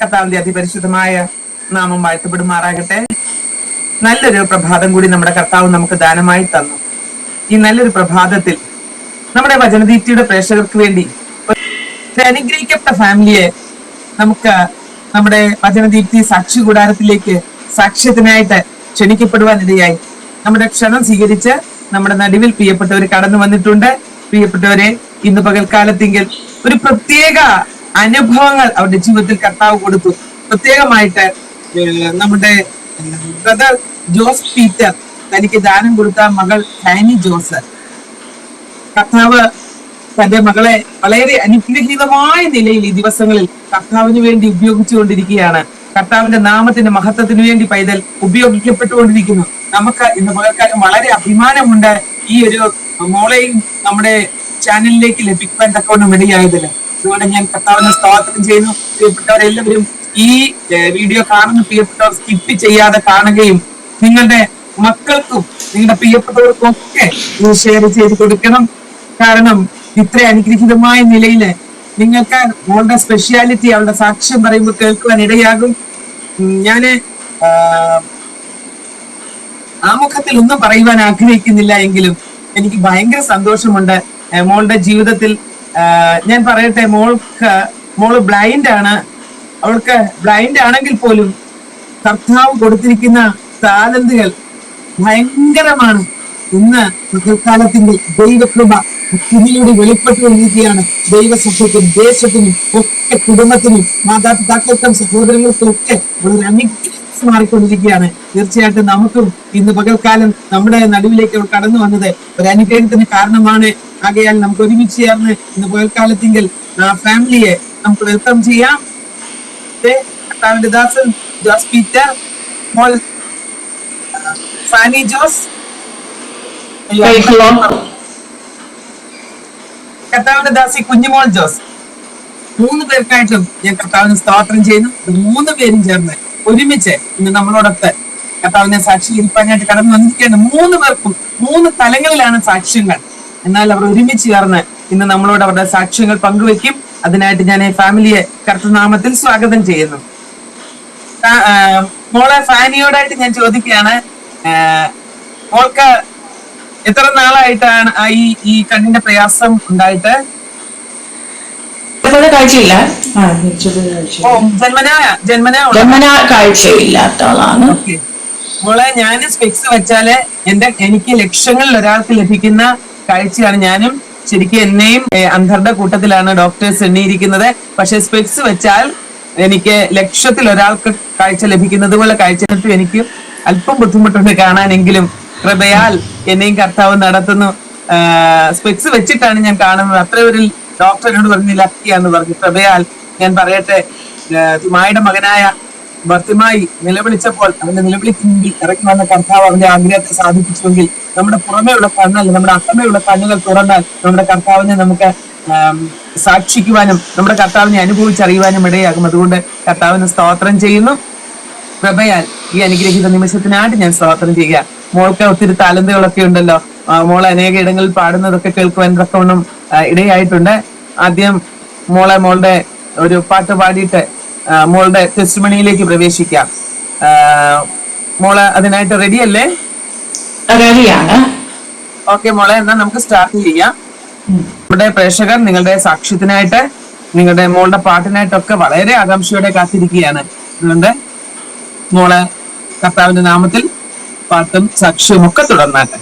കർത്താവിന്റെ അതിപരിശുദ്ധമായ നാമം വാഴ്ത്തപ്പെടുമാറാകട്ടെ. നല്ലൊരു പ്രഭാതം കൂടി നമ്മുടെ കർത്താവ് നമുക്ക് ദാനമായി തന്നു. ഈ നല്ലൊരു പ്രഭാതത്തിൽ നമ്മുടെ വചനദീപ്തിയുടെ പ്രേക്ഷകർക്ക് വേണ്ടി ഒരു അനുഗ്രഹിക്കപ്പെട്ട ഫാമിലിയെ നമുക്ക് നമ്മുടെ വചനദീപ്തി സാക്ഷി കൂടാരത്തിലേക്ക് സാക്ഷ്യത്തിനായിട്ട് ക്ഷണിക്കപ്പെടുവാനിടയായി. നമ്മുടെ ക്ഷണം സ്വീകരിച്ച് നമ്മുടെ നടുവിൽ പ്രിയപ്പെട്ടവർ കടന്നു വന്നിട്ടുണ്ട്. പ്രിയപ്പെട്ടവരെ, ഇന്ന് പകൽക്കാലത്തെങ്കിൽ ഒരു പ്രത്യേക അനുഭവങ്ങൾ അവരുടെ ജീവിതത്തിൽ കർത്താവ് കൊടുത്തു. പ്രത്യേകമായിട്ട് നമ്മുടെ ബ്രദർ ജോസ് പീറ്റർ തനിക്ക് ദാനം കൊടുത്ത മകൾ ഹാനി ജോസ്, കർത്താവ് തന്റെ മകളെ വളരെ അനുഗ്രഹീതമായ നിലയിൽ ഈ ദിവസങ്ങളിൽ കർത്താവിന് വേണ്ടി ഉപയോഗിച്ചുകൊണ്ടിരിക്കുകയാണ്. കർത്താവിന്റെ നാമത്തിന്റെ മഹത്വത്തിന് വേണ്ടി പൈതൽ ഉപയോഗിക്കപ്പെട്ടുകൊണ്ടിരിക്കുന്നു. നമുക്ക് ഇന്ന് പകൽക്കാലം വളരെ അഭിമാനമുണ്ട് ഈ ഒരു മോളെയും നമ്മുടെ ചാനലിലേക്ക് ലഭിക്കാൻ തക്കവണ്ണം ഇടയായതില്. അതുകൊണ്ട് ഞാൻ കർത്താവിനെ സ്തോത്രം ചെയ്യുന്നു. പ്രിയപ്പെട്ടവരെല്ലാവരും ഈ വീഡിയോ കാണുന്ന പ്രിയപ്പെട്ടവർ സ്കിപ്പ് ചെയ്യാതെ കാണുകയും നിങ്ങളുടെ മക്കൾക്കും നിങ്ങളുടെ പ്രിയപ്പെട്ടവർക്കും ഒക്കെ ഇത് ഷെയർ ചെയ്ത് കൊടുക്കണം. കാരണം ഇത്ര അനുഗ്രഹീതമായ നിലയില് നിങ്ങൾക്ക് അവളുടെ സ്പെഷ്യാലിറ്റി, അവളുടെ സാക്ഷ്യം പറയുമ്പോൾ കേൾക്കുവാൻ ഇടയാകും. ഞാന് ആമുഖത്തിൽ ഒന്നും പറയുവാൻ ആഗ്രഹിക്കുന്നില്ല എങ്കിലും എനിക്ക് ഭയങ്കര സന്തോഷമുണ്ട്. മോളുടെ ജീവിതത്തിൽ ഞാൻ പറയട്ടെ, മോള് ബ്ലൈൻഡ് ആണ്. അവൾക്ക് ബ്ലൈൻഡ് ആണെങ്കിൽ പോലും കർത്താവ് കൊടുത്തിരിക്കുന്ന താലന്തുകൾ ഭയങ്കരമാണ്. ഇന്ന് മധ്യകാലത്തിന്റെ ദൈവകൃപ കുഞ്ഞിലൂടെ വെളിപ്പെട്ടുകൊണ്ടിരിക്കുകയാണ്. ദൈവസഭയ്ക്കും ദേശത്തിനും ഒക്കെ കുടുംബത്തിനും മാതാപിതാക്കൾക്കും സഹോദരങ്ങൾക്കും ഒക്കെ വളരെ അനുഗ്രഹം മാറിക്കൊണ്ടിരിക്കുകയാണ്. തീർച്ചയായിട്ടും നമുക്കും ഇന്ന് പകൽക്കാലം നമ്മുടെ നടുവിലേക്ക് അവൾ കടന്നു വന്നത് ഒരു അനുഗ്രഹത്തിന് കാരണമാണ്. ആകയാൽ നമുക്ക് ഒരുമിച്ച് ചേർന്ന് ഇന്ന് പകൽക്കാലത്തെങ്കിൽ ആ ഫാമിലിയെ നമുക്ക് വെൽക്കം ചെയ്യാം. കർത്താവിന്റെ ദാസൻ ജോസ് പീറ്റർ, മോൾ ഫാനി ജോസ്, കർത്താവിന്റെ ദാസി കുഞ്ഞുമോൾ ജോസ്, 3 പേർക്കായിട്ടും ഞാൻ കർത്താവിന് സ്തോത്രം ചെയ്യുന്നു. 3 പേരും ചേർന്ന് ഒരുമിച്ച് ഇന്ന് നമ്മളോടൊത്ത് കർത്താവിനെ സാക്ഷീകരിക്കാനായിട്ട് കടന്നു വന്നിരിക്കുകയാണ്. 3 പേർക്കും 3 തലങ്ങളിലാണ് സാക്ഷ്യങ്ങൾ. എന്നാൽ അവർ ഒരുമിച്ച് ചേർന്ന് ഇന്ന് നമ്മളോട് അവരുടെ സാക്ഷ്യങ്ങൾ പങ്കുവെക്കും. അതിനായിട്ട് ഞാൻ ഈ ഫാമിലിയെ കർത്തൃനാമത്തിൽ സ്വാഗതം ചെയ്യുന്നു. മോളെ ഫാനിയോടായിട്ട് ഞാൻ ചോദിക്കുകയാണ്, മോൾക്ക് എത്ര നാളായിട്ടാണ് ഈ കണ്ണിന്റെ പ്രയാസം ഉണ്ടായിട്ട്? കാഴ്ചയില്ല, ജന്മനാ കാഴ്ചയില്ലാത്ത ആളാണ്. മോളെ, ഞാൻ സ്പെക്സ് വെച്ചാല് എനിക്ക് ലക്ഷങ്ങളിൽ ഒരാൾക്ക് ലഭിക്കുന്ന കാഴ്ചയാണ്. ഞാനും ശരിക്കും എന്നെയും അന്ധരുടെ കൂട്ടത്തിലാണ് ഡോക്ടേഴ്സ് എണ്ണിയിരിക്കുന്നത്. പക്ഷെ സ്പെക്സ് വെച്ചാൽ എനിക്ക് ലക്ഷത്തിൽ ഒരാൾക്ക് കാഴ്ച ലഭിക്കുന്നത് പോലെ കാഴ്ച എനിക്ക് അല്പം ബുദ്ധിമുട്ടുണ്ട് കാണാനെങ്കിലും കൃപയാൽ എന്നെയും കർത്താവ് നടത്തുന്നു. സ്പെക്സ് വെച്ചിട്ടാണ് ഞാൻ കാണുന്നത്. അത്ര ഒരു ഡോക്ടർ എന്നോട് പറഞ്ഞു ലക്കിയാന്ന് പറഞ്ഞു. കൃപയാൽ ഞാൻ പറയട്ടെ, തിമായുടെ മകനായ ഭർത്തിമായി നിലവിളിച്ചപ്പോൾ അവന്റെ നിലവിളിക്ക് മുമ്പിൽ ഇറങ്ങി വന്ന കർത്താവ് അവന്റെ ആഗ്രഹത്തെ സാധിപ്പിച്ചുവെങ്കിൽ നമ്മുടെ പുറമേയുള്ള കണ്ണല്ല, നമ്മുടെ അക്കമേയുള്ള കണ്ണുകൾ തുറന്നാൽ നമ്മുടെ കർത്താവിനെ നമുക്ക് സാക്ഷിക്കുവാനും നമ്മുടെ കർത്താവിനെ അനുഭവിച്ചറിയുവാനും ഇടയാകും. അതുകൊണ്ട് കർത്താവിന് സ്തോത്രം ചെയ്യുന്നു. കൃപയാൽ ഈ അനുഗ്രഹീത നിമിഷത്തിനായിട്ട് ഞാൻ സ്തോത്രം ചെയ്യുക. മോൾക്ക് ഒത്തിരി താലന്തുകളൊക്കെ ഉണ്ടല്ലോ. മോൾ അനേക ഇടങ്ങളിൽ പാടുന്നതൊക്കെ കേൾക്കുവാൻ തക്കവണ്ണം ഇടയായിട്ടുണ്ട്. ആദ്യം മോളുടെ ഒരു പാട്ട് പാടിയിട്ട് മോളുടെ ടെസ്റ്റിമണിയിലേക്ക് പ്രവേശിക്കാം. മോള് അതിനായിട്ട് റെഡി അല്ലേ? റെഡിയാണ്. ഓക്കെ മോളെ, എന്നാ നമുക്ക് സ്റ്റാർട്ട് ചെയ്യാം. നമ്മുടെ പ്രേക്ഷകർ നിങ്ങളുടെ സാക്ഷ്യത്തിനായിട്ട്, നിങ്ങളുടെ മോളുടെ പാട്ടിനായിട്ടൊക്കെ വളരെ ആകാംക്ഷയോടെ കാത്തിരിക്കുകയാണ്. അതുകൊണ്ട് മോള് കർത്താവിന്റെ നാമത്തിൽ പാട്ടും സാക്ഷ്യവും ഒക്കെ തുടർന്നാട്ടെ.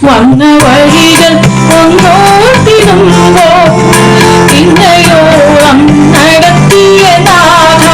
വന്ന വഴികൾ ഒന്നോർത്തിടുമ്പോ പിന്നെയോളം നടത്തിയ നാഥ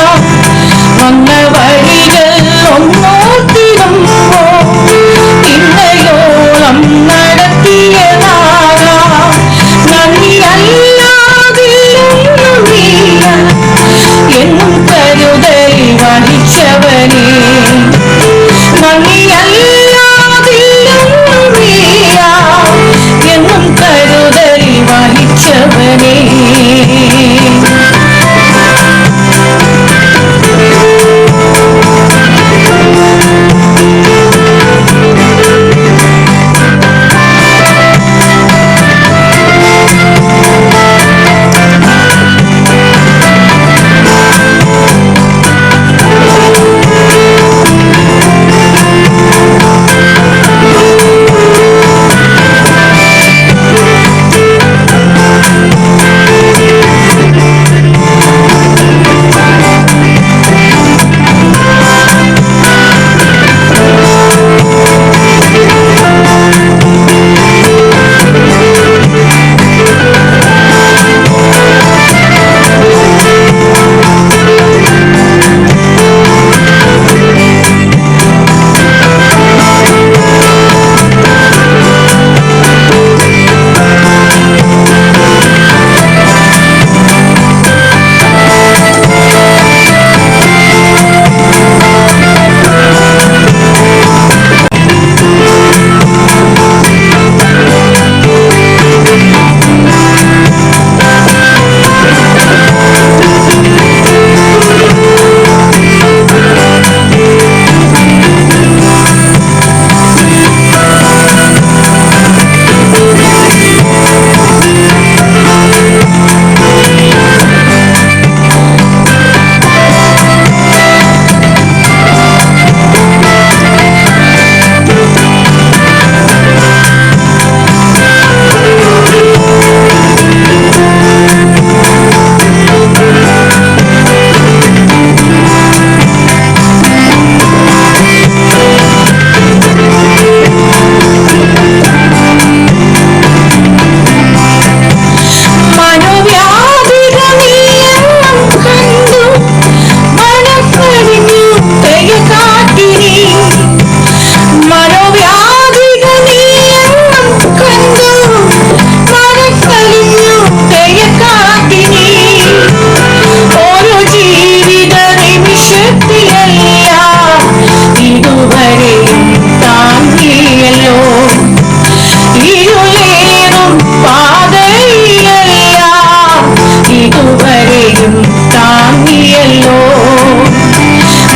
വഴികളല്ലോ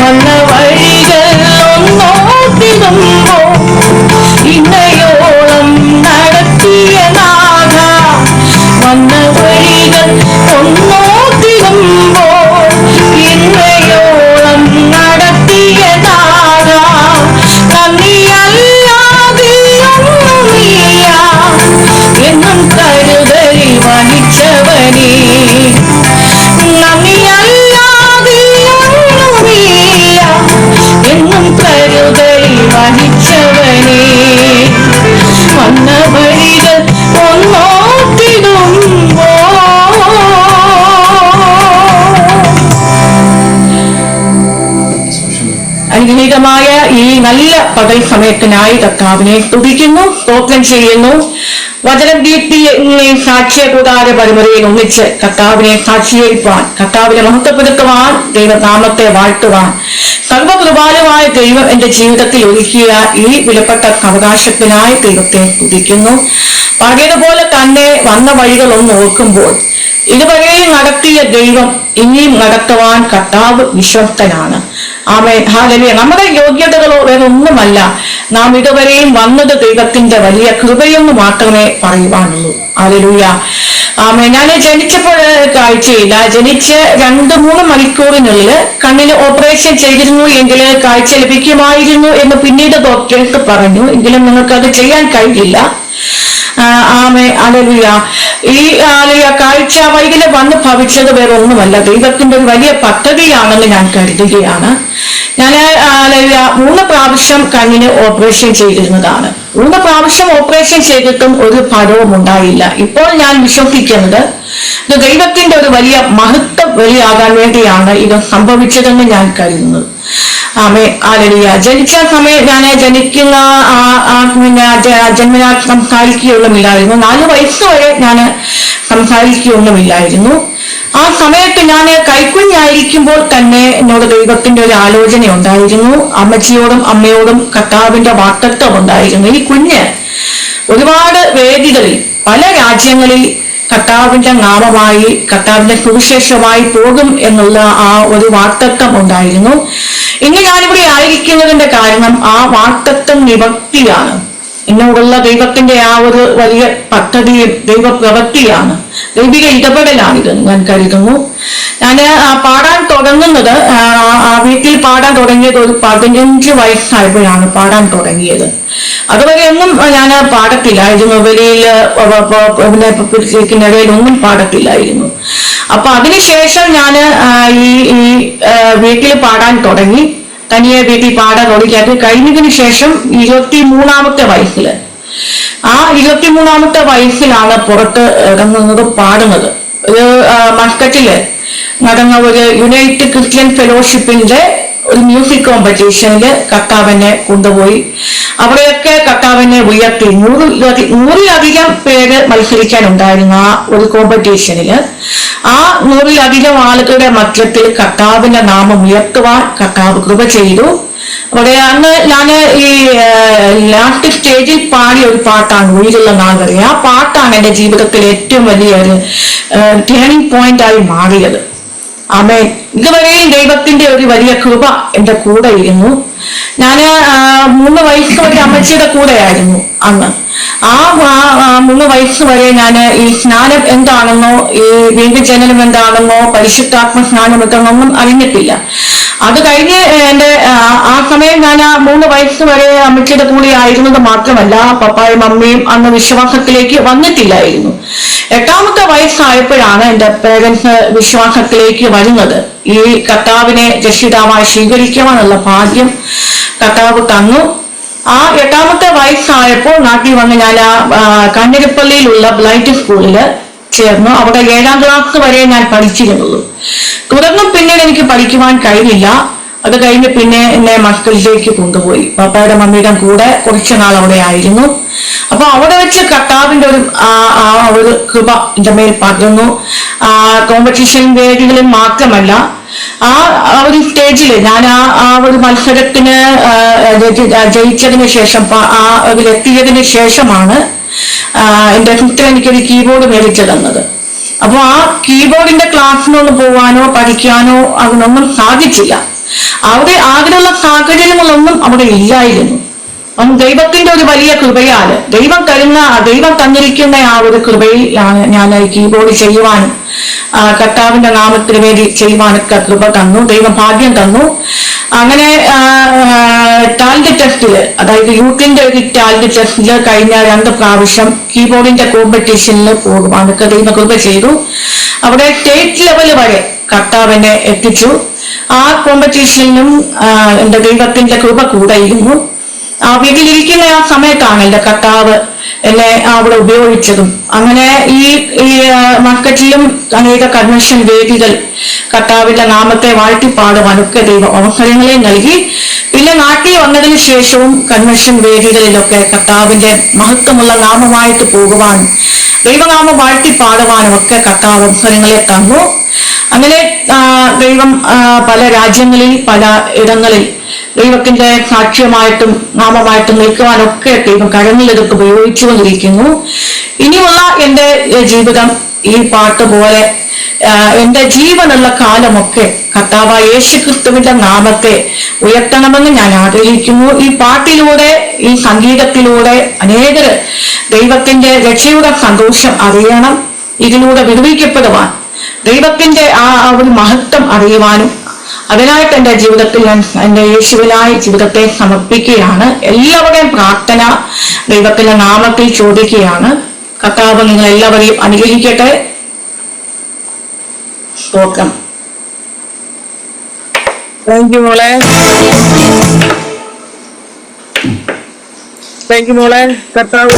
വന്ന വഴികൾ ഒന്നോർത്തിടുമ്പോ ഇന്നയോളം നടത്തിയ നാഥ വന്ന വഴികൾ ഒന്നോർത്തിടുമ്പോൾ ഇന്നയോളം നടത്തിയ നാഥ നന്ദിയല്ലാതെയൊന്നുമില്ല എന്നും കരുതലിൽ വഹിച്ചവനേ നന്ദിയല്ലാതെയൊന്നുമില്ല എന്നും കരുതലിൽ വഹിച്ചവനേ വന്ന വഴികൾ ഒന്നോർത്തിടുമ്പോ അനുഗ്രഹീതമായ ഈ നല്ല പകൽ സമയത്തിനായി കർത്താവിനെ തുതിക്കുന്നു, സ്തോത്രം ചെയ്യുന്നു. വചനദീപ്തിയെ സാക്ഷ്യ കൂടാതെ പരമ്പരയിൽ ഒന്നിച്ച് കർത്താവിനെ സാക്ഷീകരിക്കുവാൻ, കർത്താവിനെ മഹത്വപ്പെടുത്തുവാൻ, ദൈവനാമത്തെ വാഴ്ത്തുവാൻ സർവകൃപാലുമായ ദൈവം എന്റെ ജീവിതത്തിൽ ഒരുക്കിയ ഈ വിലപ്പെട്ട അവകാശത്തിനായി ദൈവത്തെ തുതിക്കുന്നു. പഴയതുപോലെ തന്നെ വന്ന വഴികൾ ഒന്ന് ഓർക്കുമ്പോൾ ഇതുവരെയും നടത്തിയ ദൈവം ഇനിയും നടത്തുവാൻ കർത്താവ് വിശ്വസ്തനാണ്. ആമേൻ, ഹല്ലേലൂയ. നമ്മുടെ യോഗ്യതകളോ വേറെ ഒന്നുമല്ല, നാം ഇതുവരെയും വന്നത് ദൈവത്തിന്റെ വലിയ കൃപയെന്ന് മാത്രമേ പറയുവാനുള്ളൂ. ഹല്ലേലൂയ. ആമേൻ. ഞാൻ ജനിച്ചപ്പോൾ കാഴ്ചയില്ല. ജനിച്ച് 2-3 മണിക്കൂറിനുള്ളിൽ കണ്ണിന് ഓപ്പറേഷൻ ചെയ്തിരുന്നു എങ്കിൽ കാഴ്ച ലഭിക്കുമായിരുന്നു എന്ന് പിന്നീട് ഡോക്ടർക്ക് പറഞ്ഞു. എങ്കിലും നിങ്ങൾക്ക് അത് ചെയ്യാൻ കഴിയില്ല. ആമേ, ഹല്ലേലൂയ. ഈ കാഴ്ച വൈകല്യം വന്ന് ഭവിച്ചത് വേറെ ഒന്നുമല്ല, ദൈവത്തിന്റെ ഒരു വലിയ പദ്ധതിയാണെന്ന് ഞാൻ കരുതുകയാണ്. ഞാൻ 3 പ്രാവശ്യം കണ്ണിന് ഓപ്പറേഷൻ ചെയ്തിരുന്നതാണ്. 3 പ്രാവശ്യം ഓപ്പറേഷൻ ചെയ്തിട്ടും ഒരു ഫലവും ഉണ്ടായില്ല. ഇപ്പോൾ ഞാൻ വിശ്വസിക്കുന്നത് ഇത് ദൈവത്തിന്റെ ഒരു വലിയ മഹത്വം വെളിയാകാൻ വേണ്ടിയാണ് ഇത് സംഭവിച്ചതെന്ന് ഞാൻ കരുതുന്നത്. ആമേ, ഹല്ലേലൂയ. ജനിച്ച സമയം ഞാൻ ജനിക്കുന്ന ജന്മനാ സംസാരിക്കുകയൊന്നുമില്ലായിരുന്നു. 4 വയസ്സ് വരെ ഞാൻ സംസാരിക്കുകയൊന്നുമില്ലായിരുന്നു. ആ സമയത്ത് ഞാൻ കൈക്കുഞ്ഞായിരിക്കുമ്പോൾ തന്നെ എന്നോട് ദൈവത്തിന്റെ ഒരു ആലോചന ഉണ്ടായിരുന്നു. അമ്മച്ചിയോടും അമ്മയോടും കർത്താവിന്റെ വാഗ്ദത്തം ഉണ്ടായിരുന്നു. ഈ കുഞ്ഞ് ഒരുപാട് വേദികളിൽ പല രാജ്യങ്ങളിൽ കർത്താവിന്റെ നാമമായി, കർത്താവിന്റെ സുവിശേഷമായി പോകും എന്നുള്ള ആ ഒരു വാഗ്ദത്തം ഉണ്ടായിരുന്നു. ഇന്ന് ഞാനിവിടെ ആയിരിക്കുന്നതിന്റെ കാരണം ആ വാഗ്ദത്തം നിവർത്തിയാണ്. എന്നോടുള്ള ദൈവത്തിന്റെ ആ ഒരു വലിയ പദ്ധതിയും ദൈവപ്രവൃത്തിയാണ്, ദൈവിക ഇടപെടലാണിത് ഞാൻ കരുതുന്നു. ഞാൻ പാടാൻ തുടങ്ങുന്നത്, വീട്ടിൽ പാടാൻ തുടങ്ങിയത് ഒരു 15 വയസ്സായപ്പോഴാണ് പാടാൻ തുടങ്ങിയത്. അതുവരെ ഒന്നും ഞാൻ പാടത്തില്ലായിരുന്നു. വെളിയിൽ ഇടയിലൊന്നും പാടത്തില്ലായിരുന്നു. അപ്പൊ അതിനുശേഷം ഞാൻ ഈ വീട്ടിൽ പാടാൻ തുടങ്ങി. തനിയെ വീട്ടിൽ പാടാൻ തുടങ്ങി. അത് കഴിഞ്ഞതിന് ശേഷം 23-ാമത്തെ വയസ്സില്, ആ 23-ാമത്തെ വയസ്സിലാണ് പുറത്ത് ഇറങ്ങുന്നത്, പാടുന്നത്. ഒരു മസ്കറ്റില് നടന്ന ഒരു യുണൈറ്റഡ് ക്രിസ്ത്യൻ ഫെലോഷിപ്പിന്റെ ഒരു മ്യൂസിക് കോമ്പറ്റീഷനില് കർത്താവിനെ കൊണ്ടുപോയി. അവിടെയൊക്കെ കർത്താവിനെ ഉയർത്തി. 100-ലധികം പേര് മത്സരിക്കാനുണ്ടായിരുന്നു ആ ഒരു കോമ്പറ്റീഷനില്. ആ 100-ലധികം ആളുകളുടെ മധ്യത്തിൽ കർത്താവിന്റെ നാമം ഉയർത്തുവാൻ കർത്താവ് കൃപ ചെയ്തു. അവിടെ അന്ന് ഞാൻ ഈ ലാസ്റ്റ് സ്റ്റേജിൽ പാടിയ ഒരു പാട്ടാണ് ഉயிருള്ള നാൾ വരെ. ആ പാട്ടാണ് എന്റെ ജീവിതത്തിൽ ഏറ്റവും വലിയൊരു ടേണിംഗ് പോയിന്റ് ആയി മാറിയത്. ആമേൻ. ഇതുവരെയും ദൈവത്തിന്റെ ഒരു വലിയ കൃപ എന്റെ കൂടെ ഇരുന്നു. ഞാൻ 3 വയസ്സ് വരെ അമ്മച്ചിയുടെ കൂടെയായിരുന്നു അന്ന്. ആ 3 വയസ്സ് വരെ ഞാൻ ഈ സ്നാനം എന്താണെന്നോ, ഈ വീണ്ടും ജനനം എന്താണെന്നോ, പരിശുദ്ധാത്മ സ്നാനം എന്താണെന്നൊന്നും അറിഞ്ഞിട്ടില്ല. അത് കഴിഞ്ഞ് എന്റെ ആ സമയം ഞാൻ 3 വയസ്സ് വരെ അമ്മച്ചിയുടെ കൂടെ ആയിരുന്നത് മാത്രമല്ല, പപ്പായും മമ്മിയും അന്ന് വിശ്വാസത്തിലേക്ക് വന്നിട്ടില്ലായിരുന്നു. 8-ാമത്തെ വയസ്സായപ്പോഴാണ് എന്റെ പേരൻസ് വിശ്വാസത്തിലേക്ക് വരുന്നത്. ഈ കർത്താവിനെ രക്ഷിതാവായി സ്വീകരിക്കുവാനുള്ള ഭാഗ്യം കർത്താവ് തന്നു. ആ 8-ാമത്തെ വയസ്സായപ്പോൾ നാട്ടിൽ വന്ന് ഞാൻ കാഞ്ഞിരപ്പള്ളിയിലുള്ള ബ്ലൈൻഡ് സ്കൂളില് ചേർന്നു. അവിടെ 7-ാം ക്ലാസ് വരെ ഞാൻ പഠിച്ചിരുന്നുള്ളൂ. തുടർന്നും പിന്നീട് എനിക്ക് പഠിക്കുവാൻ കഴിഞ്ഞില്ല. അത് കഴിഞ്ഞ് പിന്നെ എന്നെ മസ്കറ്റിലേക്ക് കൊണ്ടുപോയി. പപ്പയുടെ മമ്മിയുടെ കൂടെ കുറച്ചു നാൾ അവിടെ ആയിരുന്നു. അപ്പൊ അവിടെ വെച്ച് കർത്താവിന്റെ ഒരു കൃപ എന്റെ മേൽ പകർന്നു. കോമ്പറ്റീഷൻ വേദികളിൽ മാത്രമല്ല, ആ ഒരു സ്റ്റേജില് ഞാൻ ആ ഒരു മത്സരത്തിന് ജയിച്ചതിന് ശേഷം, ആ അതിലെത്തിയതിന് ശേഷമാണ് എന്റെ സിസ്റ്റർ എനിക്കൊരു കീബോർഡ് മേടിച്ചു തന്നത്. അപ്പൊ ആ കീബോർഡിന്റെ ക്ലാസ്സിനൊന്ന് പോവാനോ പഠിക്കാനോ അതിനൊന്നും സാധിച്ചില്ല. അവിടെ ആഗ്രഹമുള്ള സാഹചര്യങ്ങളൊന്നും അവിടെ ഇല്ലായിരുന്നു. അപ്പം ദൈവത്തിന്റെ ഒരു വലിയ കൃപയാല് ദൈവം തന്നിരിക്കുന്ന ആ ഒരു കൃപയിലാണ് ഞാൻ ഈ കീബോർഡ് ചെയ്യുവാനും കർത്താവിന്റെ നാമത്തിന് വേണ്ടി ചെയ്യുവാനൊക്കെ കൃപ തന്നു, ദൈവം ഭാഗ്യം തന്നു. അങ്ങനെ ടാലന്റ് ടെസ്റ്റില്, അതായത് യൂത്തിന്റെ ഒരു ടാലന്റ് ടെസ്റ്റില് കഴിഞ്ഞ 2 പ്രാവശ്യം കീബോർഡിന്റെ കോമ്പറ്റീഷനിൽ പോകുവാനൊക്കെ ദൈവം കൃപ ചെയ്തു. അവിടെ സ്റ്റേറ്റ് ലെവൽ വരെ കർത്താവിനെ എത്തിച്ചു. ആ കോമ്പറ്റീഷനിലും എന്റെ ദൈവത്തിന്റെ കൃപ കൂടെയിരുന്നു. ആ വീട്ടിലിരിക്കുന്ന ആ സമയത്താണ് എന്റെ കർത്താവ് എന്നെ അവിടെ ഉപയോഗിച്ചതും. അങ്ങനെ ഈ മാർക്കറ്റിലും അനേക കൺവെൻഷൻ വേദികൾ കർത്താവിന്റെ നാമത്തെ വാഴ്ത്തിപ്പാടുവാനൊക്കെ ദൈവം അവസരങ്ങളെ നൽകി. പിന്നെ നാട്ടിൽ വന്നതിന് ശേഷവും കൺവെൻഷൻ വേദികളിലൊക്കെ കർത്താവിന്റെ മഹത്വമുള്ള നാമമായിട്ട് പോകുവാനും ദൈവനാമം വാഴ്ത്തിപ്പാടുവാനും ഒക്കെ കർത്താവ് അവസരങ്ങളെ തന്നു. അങ്ങനെ ദൈവം പല രാജ്യങ്ങളിൽ പല ഇടങ്ങളിൽ ദൈവത്തിന്റെ സാക്ഷ്യമായിട്ടും നാമമായിട്ടും നിൽക്കുവാനൊക്കെ ദൈവം കരങ്ങളിലെടുത്ത് ഉപയോഗിച്ചുകൊണ്ടിരിക്കുന്നു. ഇനിയുള്ള എന്റെ ജീവിതം ഈ പാട്ട് പോലെ എന്റെ ജീവനുള്ള കാലമൊക്കെ കർത്താവായ യേശുക്രിസ്തുവിന്റെ നാമത്തെ ഉയർത്തണമെന്ന് ഞാൻ ആഗ്രഹിക്കുന്നു. ഈ പാട്ടിലൂടെ, ഈ സംഗീതത്തിലൂടെ അനേകര് ദൈവത്തിന്റെ രക്ഷയുടെ സന്തോഷം അറിയണം. ഇതിലൂടെ വിടുവിക്കപ്പെടുവാൻ, ദൈവത്തിന്റെ ആ ഒരു മഹത്വം അറിയുവാനും അതിനായിട്ട് എന്റെ ജീവിതത്തിൽ ഞാൻ എന്റെ യേശുവിനായി ജീവിതത്തെ സമർപ്പിക്കുകയാണ്. എല്ലാവരുടെയും പ്രാർത്ഥന ദൈവത്തിന്റെ നാമത്തിൽ ചോദിക്കുകയാണ്. കർത്താവ് നിങ്ങൾ എല്ലാവരെയും അനുഗ്രഹിക്കട്ടെ. സ്തോത്രം. താങ്ക് യു മോളെ, താങ്ക് യു മോളെ. കർത്താവ്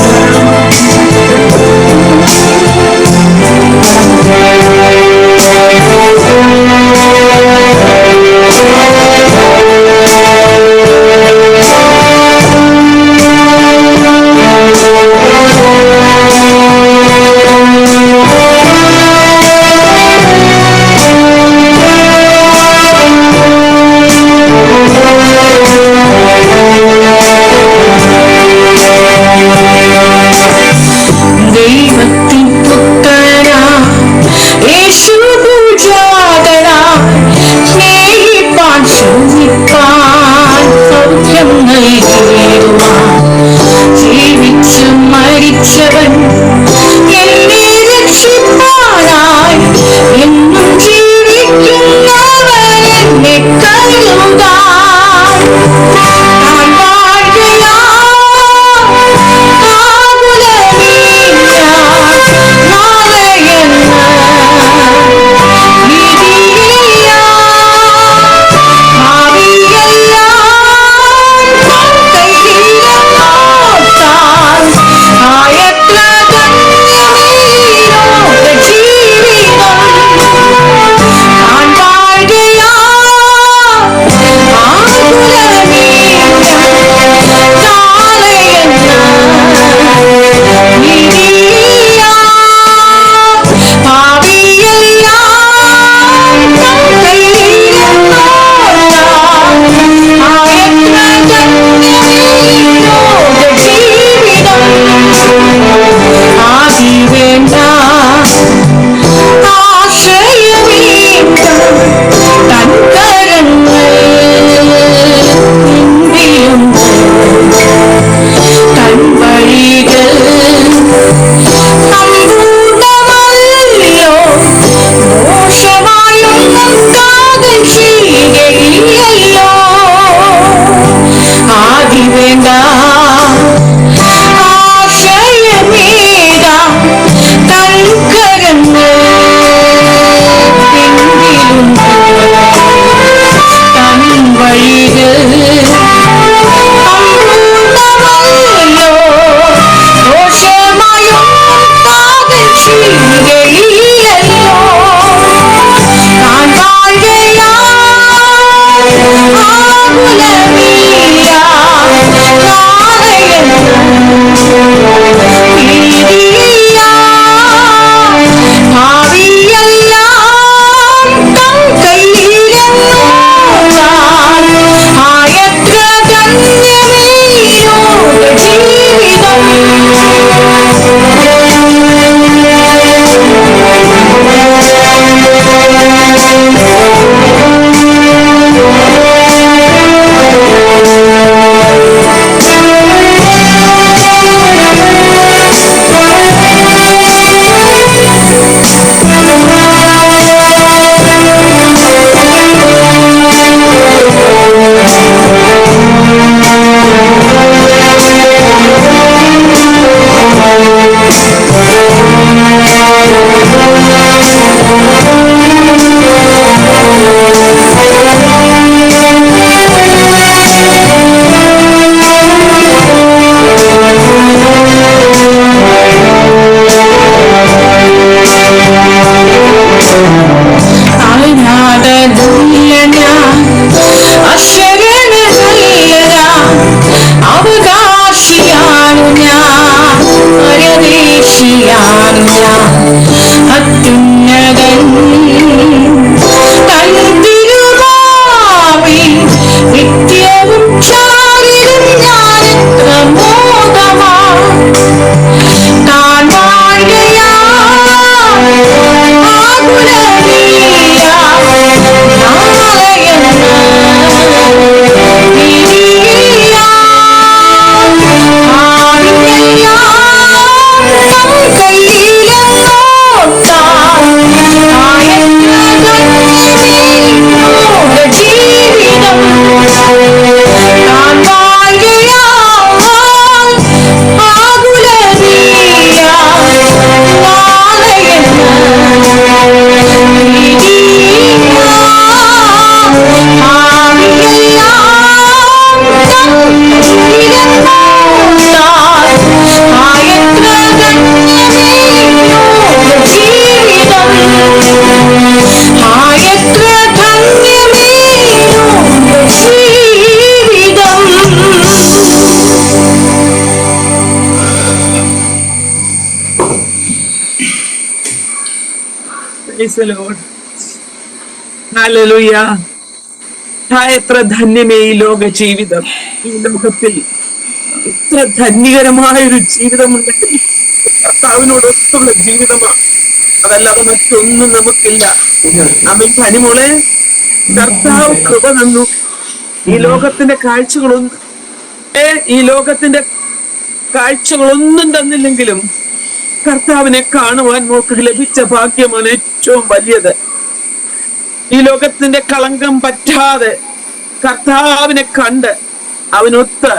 സാക്ഷിയാം ഞാൻ അത്യുന്നതൻ തൻ തിരുനാവിൽ നിത്യവും ചാരിടും ഞാൻ എത്ര മോദമാ താൻ വാഴുകയാ ആകുലമീയാ നാളെയെന്ന് തിരിയാ ആരുടെയാ കയ്യിലെന്നോർത്താ ജീവിതം താൻ വാഴുകയാ ആകുലമീയാ Praise the Lord. Hallelujah. എത്ര ധന്യമേ ഈ ലോക ജീവിതം. ഈ ലോകത്തിൽ എത്ര ധന്യകരമായ ഒരു ജീവിതമുണ്ടെങ്കിൽ കർത്താവിനോടൊത്തുള്ള ജീവിതമാണ്. അതല്ലാതെ മറ്റൊന്നും നമുക്കില്ല. അമ്മ പനിമോളെ, കർത്താവ് കൃപ തന്നു. ഈ ലോകത്തിന്റെ കാഴ്ചകളൊന്നും തന്നില്ലെങ്കിലും കർത്താവിനെ കാണുവാൻ മോൾക്ക് ലഭിച്ച ഭാഗ്യമാണ് ഏറ്റവും വലിയത്. ഈ ലോകത്തിന്റെ കളങ്കം പറ്റാതെ കർത്താവിനെ കണ്ട് അവനൊത്ത്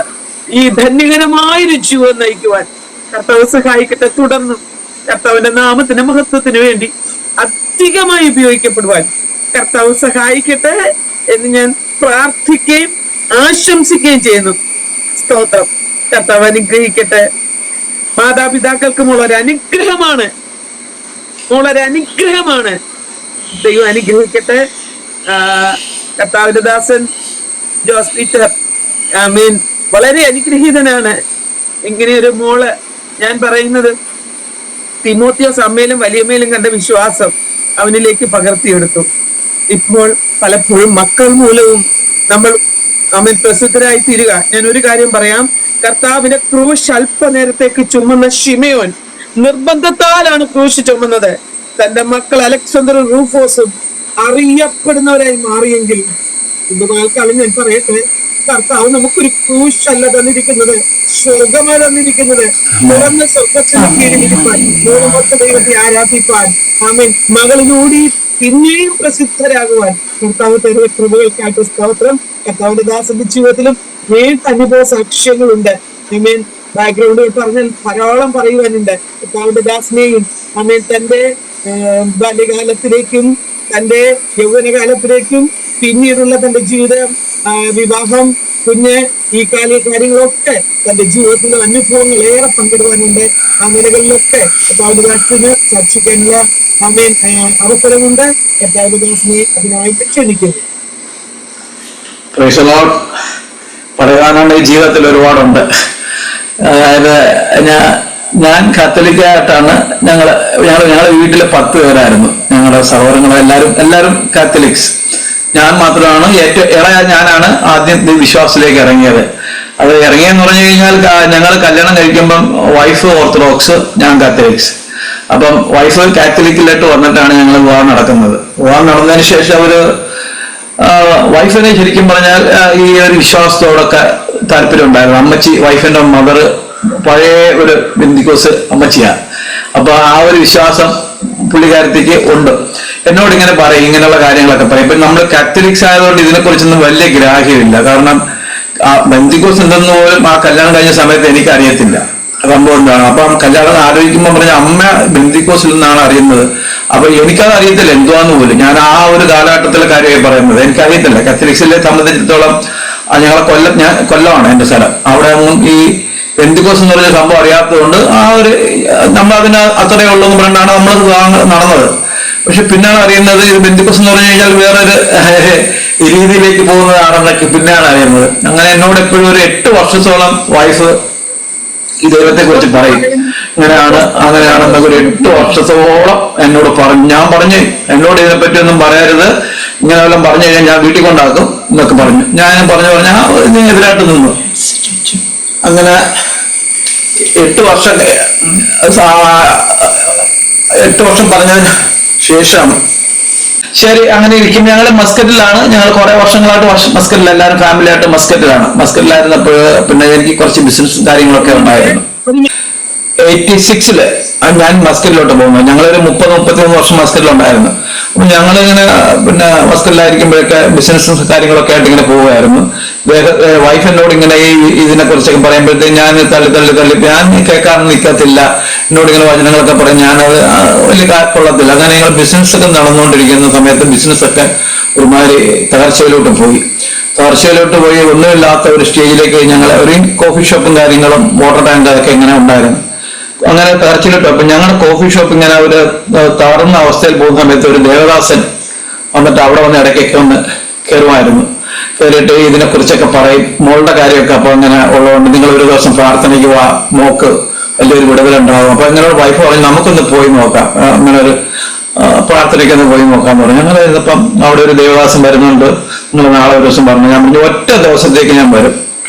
ഈ ധന്യകരമായൊരു ജീവിതം നയിക്കുവാൻ കർത്താവ് സഹായിക്കട്ടെ. തുടർന്നും കർത്താവിന്റെ നാമത്തിന്റെ മഹത്വത്തിന് വേണ്ടി അധികമായി ഉപയോഗിക്കപ്പെടുവാൻ കർത്താവ് സഹായിക്കട്ടെ എന്ന് ഞാൻ പ്രാർത്ഥിക്കുകയും ആശംസിക്കുകയും ചെയ്യുന്നു. സ്തോത്രം. കർത്താവ് അനുഗ്രഹിക്കട്ടെ. മാതാപിതാക്കൾക്ക് മോളൊരനുഗ്രഹമാണ്. ദൈവം അനുഗ്രഹിക്കട്ടെ. കർത്താവിന്റെ ദാസൻ ജോസ് പീറ്റർ ആമീൻ വളരെ അനുഗ്രഹീതനാണ്. ഇങ്ങനെ ഒരു മോള്, ഞാൻ പറയുന്നത് തിമോത്തിയോസ് അമ്മയിലും വലിയമ്മയിലും കണ്ട വിശ്വാസം അവനിലേക്ക് പകർത്തിയെടുത്തു. ഇപ്പോൾ പലപ്പോഴും മക്കൾ മൂലവും നമ്മൾ പ്രസിദ്ധരായി തീരുക. ഞാൻ ഒരു കാര്യം പറയാം. കർത്താവിന്റെ ക്രൂശ് അല്പനേരത്തേക്ക് ചുമന്ന ശിമയോൻ നിർബന്ധത്താലാണ് ക്രൂശ് ചുമന്നത്. തന്റെ മക്കൾ അലക്സാണ്ടറും റൂഫോസും അറിയപ്പെടുന്നവരായി മാറിയെങ്കിൽ ഇന്ന് നാൽക്കാലം ഞാൻ പറയട്ടെ, കർത്താവ് നമുക്കൊരു ക്രൂശല്ല തന്നിരിക്കുന്നത്, സ്വർഗമാണ് തന്നിരിക്കുന്നത്. തുറന്ന സ്വർഗത്തിന് കീഴിലിരിപ്പാൻ, മൂന്നാമത്തെ ദൈവത്തെ ആരാധിപ്പാൻ, ആമേൻ, മകളിലൂടെ പിന്നെയും പ്രസിദ്ധരാകുവാൻ കർത്താവ് തരുന്ന കൃപകൾക്കായിട്ട് സ്തോത്രം. കർത്താവിന്റെ ദാസന്റെ ജീവിതത്തിലും അനുഭവ സാക്ഷ്യങ്ങളുണ്ട്. ആമേൻ. ബാക്ക്ഗ്രൗണ്ട് പറഞ്ഞാൽ ധാരാളം പറയുവാനുണ്ട്. കർത്താവിന്റെ ദാസനെയും ആമേൻ തന്റെ ബാല്യകാലത്തിലേക്കും തന്റെ യൗവനകാലത്തിലേക്കും പിന്നീടുള്ള തന്റെ ജീവിതം, വിവാഹം, കുഞ്ഞ്, ഈ കാര്യങ്ങളൊക്കെ തന്റെ ജീവിതത്തിലെ അനുഭവങ്ങൾ ഏറെ പങ്കിടുവാനുണ്ട്. ആ നിലകളിലൊക്കെ കർത്താവിന്റെ ദാസന് ചർച്ചിക്കാനുള്ള ആമേൻ അവസരമുണ്ട്. കർത്താവിന്റെ ദാസനെ അതിനായിട്ട് ക്ഷണിക്കുന്നു. പറയാനാണ് ഈ ജീവിതത്തിൽ ഒരുപാടുണ്ട്. അതായത് ഞാൻ കത്തോലിക്കായിട്ടാണ്. ഞങ്ങളുടെ വീട്ടിൽ 10 പേരായിരുന്നു. ഞങ്ങളുടെ സഹോദരങ്ങൾ എല്ലാവരും കാത്തലിക്സ്. ഞാൻ മാത്രമാണ് ഏറ്റവും ഇളയ. ഞാനാണ് ആദ്യം വിശ്വാസത്തിലേക്ക് ഇറങ്ങിയത്. അത് ഇറങ്ങിയെന്ന് പറഞ്ഞു കഴിഞ്ഞാൽ ഞങ്ങൾ കല്യാണം കഴിക്കുമ്പം വൈഫ് ഓർത്തഡോക്സ്, ഞാൻ കാത്തലിക്സ്. അപ്പം വൈഫ് കാത്തലിക്കിലോട്ട് വന്നിട്ടാണ് ഞങ്ങൾ വിവാഹം നടക്കുന്നത്. വിവാഹം നടന്നതിന് ശേഷം വൈഫിനെ ശരിക്കും പറഞ്ഞാൽ ഈ ഒരു വിശ്വാസത്തോടൊക്കെ താല്പര്യം ഉണ്ടായിരുന്നു. വൈഫിന്റെ മദർ പഴയ ഒരു ബെന്തിക്കോസ് അമ്മച്ചിയാണ്. അപ്പൊ ആ ഒരു വിശ്വാസം പുള്ളിക്കാരത്തേക്ക് ഉണ്ട്. എന്നോട് ഇങ്ങനെ പറയും, ഇങ്ങനെയുള്ള കാര്യങ്ങളൊക്കെ പറയും. ഇപ്പൊ നമ്മൾ കാത്തലിക്സ് ആയതുകൊണ്ട് ഇതിനെക്കുറിച്ചൊന്നും വലിയ ഗ്രാഹ്യമില്ല. കാരണം ബെന്തിക്കോസ് എന്തെന്ന് പോലും ആ കല്യാണം കഴിഞ്ഞ സമയത്ത് എനിക്ക് അറിയത്തില്ല സംഭവം എന്താണ്. അപ്പം കല്യാണം ആലോചിക്കുമ്പോൾ പറഞ്ഞ അമ്മ ബെന്തിക്കോസിൽ നിന്നാണ് അറിയുന്നത്. അപ്പൊ എനിക്കത് അറിയത്തില്ല എന്തുവാന്ന് പോലും. ഞാൻ ആ ഒരു കാലഘട്ടത്തിലെ കാര്യമായി പറയുന്നത് എനിക്കറിയത്തില്ല. കാത്തലിക്സിലെ സംബന്ധിച്ചിടത്തോളം ഞാൻ കൊല്ലമാണ് എന്റെ സ്ഥലം. അവിടെ ഒന്നും ഈ ബെന്തിക്കോസ് എന്ന് പറഞ്ഞ സംഭവം അറിയാത്തതുകൊണ്ട് നമ്മളതിന് അത്രയേ ഉള്ളൂ എന്ന് പറഞ്ഞാണ് നമ്മൾ നടന്നത്. പക്ഷെ പിന്നാണ് അറിയുന്നത് ഇത് ബെന്തിക്കോസ് എന്ന് പറഞ്ഞു കഴിഞ്ഞാൽ വേറൊരു രീതിയിലേക്ക് പോകുന്നതാണെന്നൊക്കെ പിന്നെയാണ് അറിയുന്നത്. അങ്ങനെ എന്നോട് എപ്പോഴും ഒരു 8 വർഷത്തോളം വൈഫ് ഈ ദൈവത്തെ കുറിച്ച് പറയും. അങ്ങനെയാണെന്നൊക്കെ ഒരു 8 വർഷത്തോളം എന്നോട് പറഞ്ഞു. ഞാൻ പറഞ്ഞു എന്നോട് ഇതിനെപ്പറ്റി ഒന്നും പറയരുത്, ഇങ്ങനെ വല്ലതും പറഞ്ഞു കഴിഞ്ഞാൽ ഞാൻ വീട്ടിൽ കൊണ്ടാക്കും എന്നൊക്കെ പറഞ്ഞു. ഞാൻ പറഞ്ഞാൽ എതിരായിട്ട് നിന്നു. അങ്ങനെ 8 വർഷം പറഞ്ഞതിന് ശേഷം ശരി അങ്ങനെ ഇരിക്കും. ഞങ്ങൾ മസ്കറ്റിലാണ്. ഞങ്ങൾ കുറെ വർഷങ്ങളായിട്ട് മസ്കറ്റിൽ, എല്ലാവരും ഫാമിലി ആയിട്ട് മസ്കറ്റിലാണ്. മസ്കറ്റിലായിരുന്നപ്പോൾ പിന്നെ എനിക്ക് കുറച്ച് ബിസിനസ് കാര്യങ്ങളൊക്കെ ഉണ്ടായിരുന്നു. 86 ഞാൻ മസ്കറ്റിലോട്ട് പോകുന്നു. ഞങ്ങളൊരു 30-33 വർഷം മസ്കറ്റിലുണ്ടായിരുന്നു. അപ്പൊ ഞങ്ങളിങ്ങനെ പിന്നെ മസ്കറ്റിലായിരിക്കുമ്പോഴൊക്കെ ബിസിനസ് കാര്യങ്ങളൊക്കെ ആയിട്ട് ഇങ്ങനെ പോവുമായിരുന്നു. വൈഫ് എന്നോട് ഇങ്ങനെ ഇതിനെ കുറിച്ചൊക്കെ പറയുമ്പോഴത്തേക്ക് ഞാൻ തള്ളി ഞാൻ കേൾക്കാനൊന്നും നിൽക്കത്തില്ല. എന്നോട് ഇങ്ങനെ വചനങ്ങളൊക്കെ പറയും. ഞാനത് വലിയ കൊള്ളത്തില്ല. അങ്ങനെ ഞങ്ങൾ ബിസിനസ് ഒക്കെ നടന്നുകൊണ്ടിരിക്കുന്ന സമയത്ത് ബിസിനസ്സൊക്കെ ഒരുമാതിരി തകർച്ചയിലോട്ട് പോയി ഒന്നുമില്ലാത്ത ഒരു സ്റ്റേജിലേക്ക് ഞങ്ങൾ ഒരു കോഫി ഷോപ്പും കാര്യങ്ങളും വാട്ടർ ടാങ്ക് അതൊക്കെ ഇങ്ങനെ ഉണ്ടായിരുന്നു. അങ്ങനെ തകർച്ചയിലിട്ടു. അപ്പൊ ഞങ്ങളുടെ കോഫി ഷോപ്പ് ഇങ്ങനെ ഒരു തകർന്ന അവസ്ഥയിൽ പോകുന്ന സമയത്ത് ഒരു ദേവദാസൻ വന്നിട്ട് അവിടെ വന്ന് ഇടയ്ക്കൊക്കെ ഒന്ന് കയറുമായിരുന്നു. കയറിയിട്ട് ഇതിനെ കുറിച്ചൊക്കെ പറയും, മോളുടെ കാര്യമൊക്കെ. അപ്പൊ അങ്ങനെ ഉള്ളതുകൊണ്ട് നിങ്ങൾ ഒരു ദിവസം പ്രാർത്ഥനയ്ക്ക് വാ, മോക്ക് വലിയൊരു വിടുതലുണ്ടാകും. അപ്പൊ ഇങ്ങനെ വൈഫ് പറഞ്ഞു നമുക്കൊന്ന് പോയി നോക്കാം, അങ്ങനെ ഒരു പ്രാർത്ഥനയ്ക്കൊന്ന് പോയി നോക്കാന്ന് പറഞ്ഞു. അങ്ങനെ ഇരുന്നപ്പം അവിടെ ഒരു ദേവദാസൻ വരുന്നുണ്ട്, നിങ്ങൾ നാളെ ഒരു ദിവസം പറഞ്ഞു. ഞാൻ പറഞ്ഞു ഒറ്റ ദിവസത്തേക്ക് ഞാൻ വരും.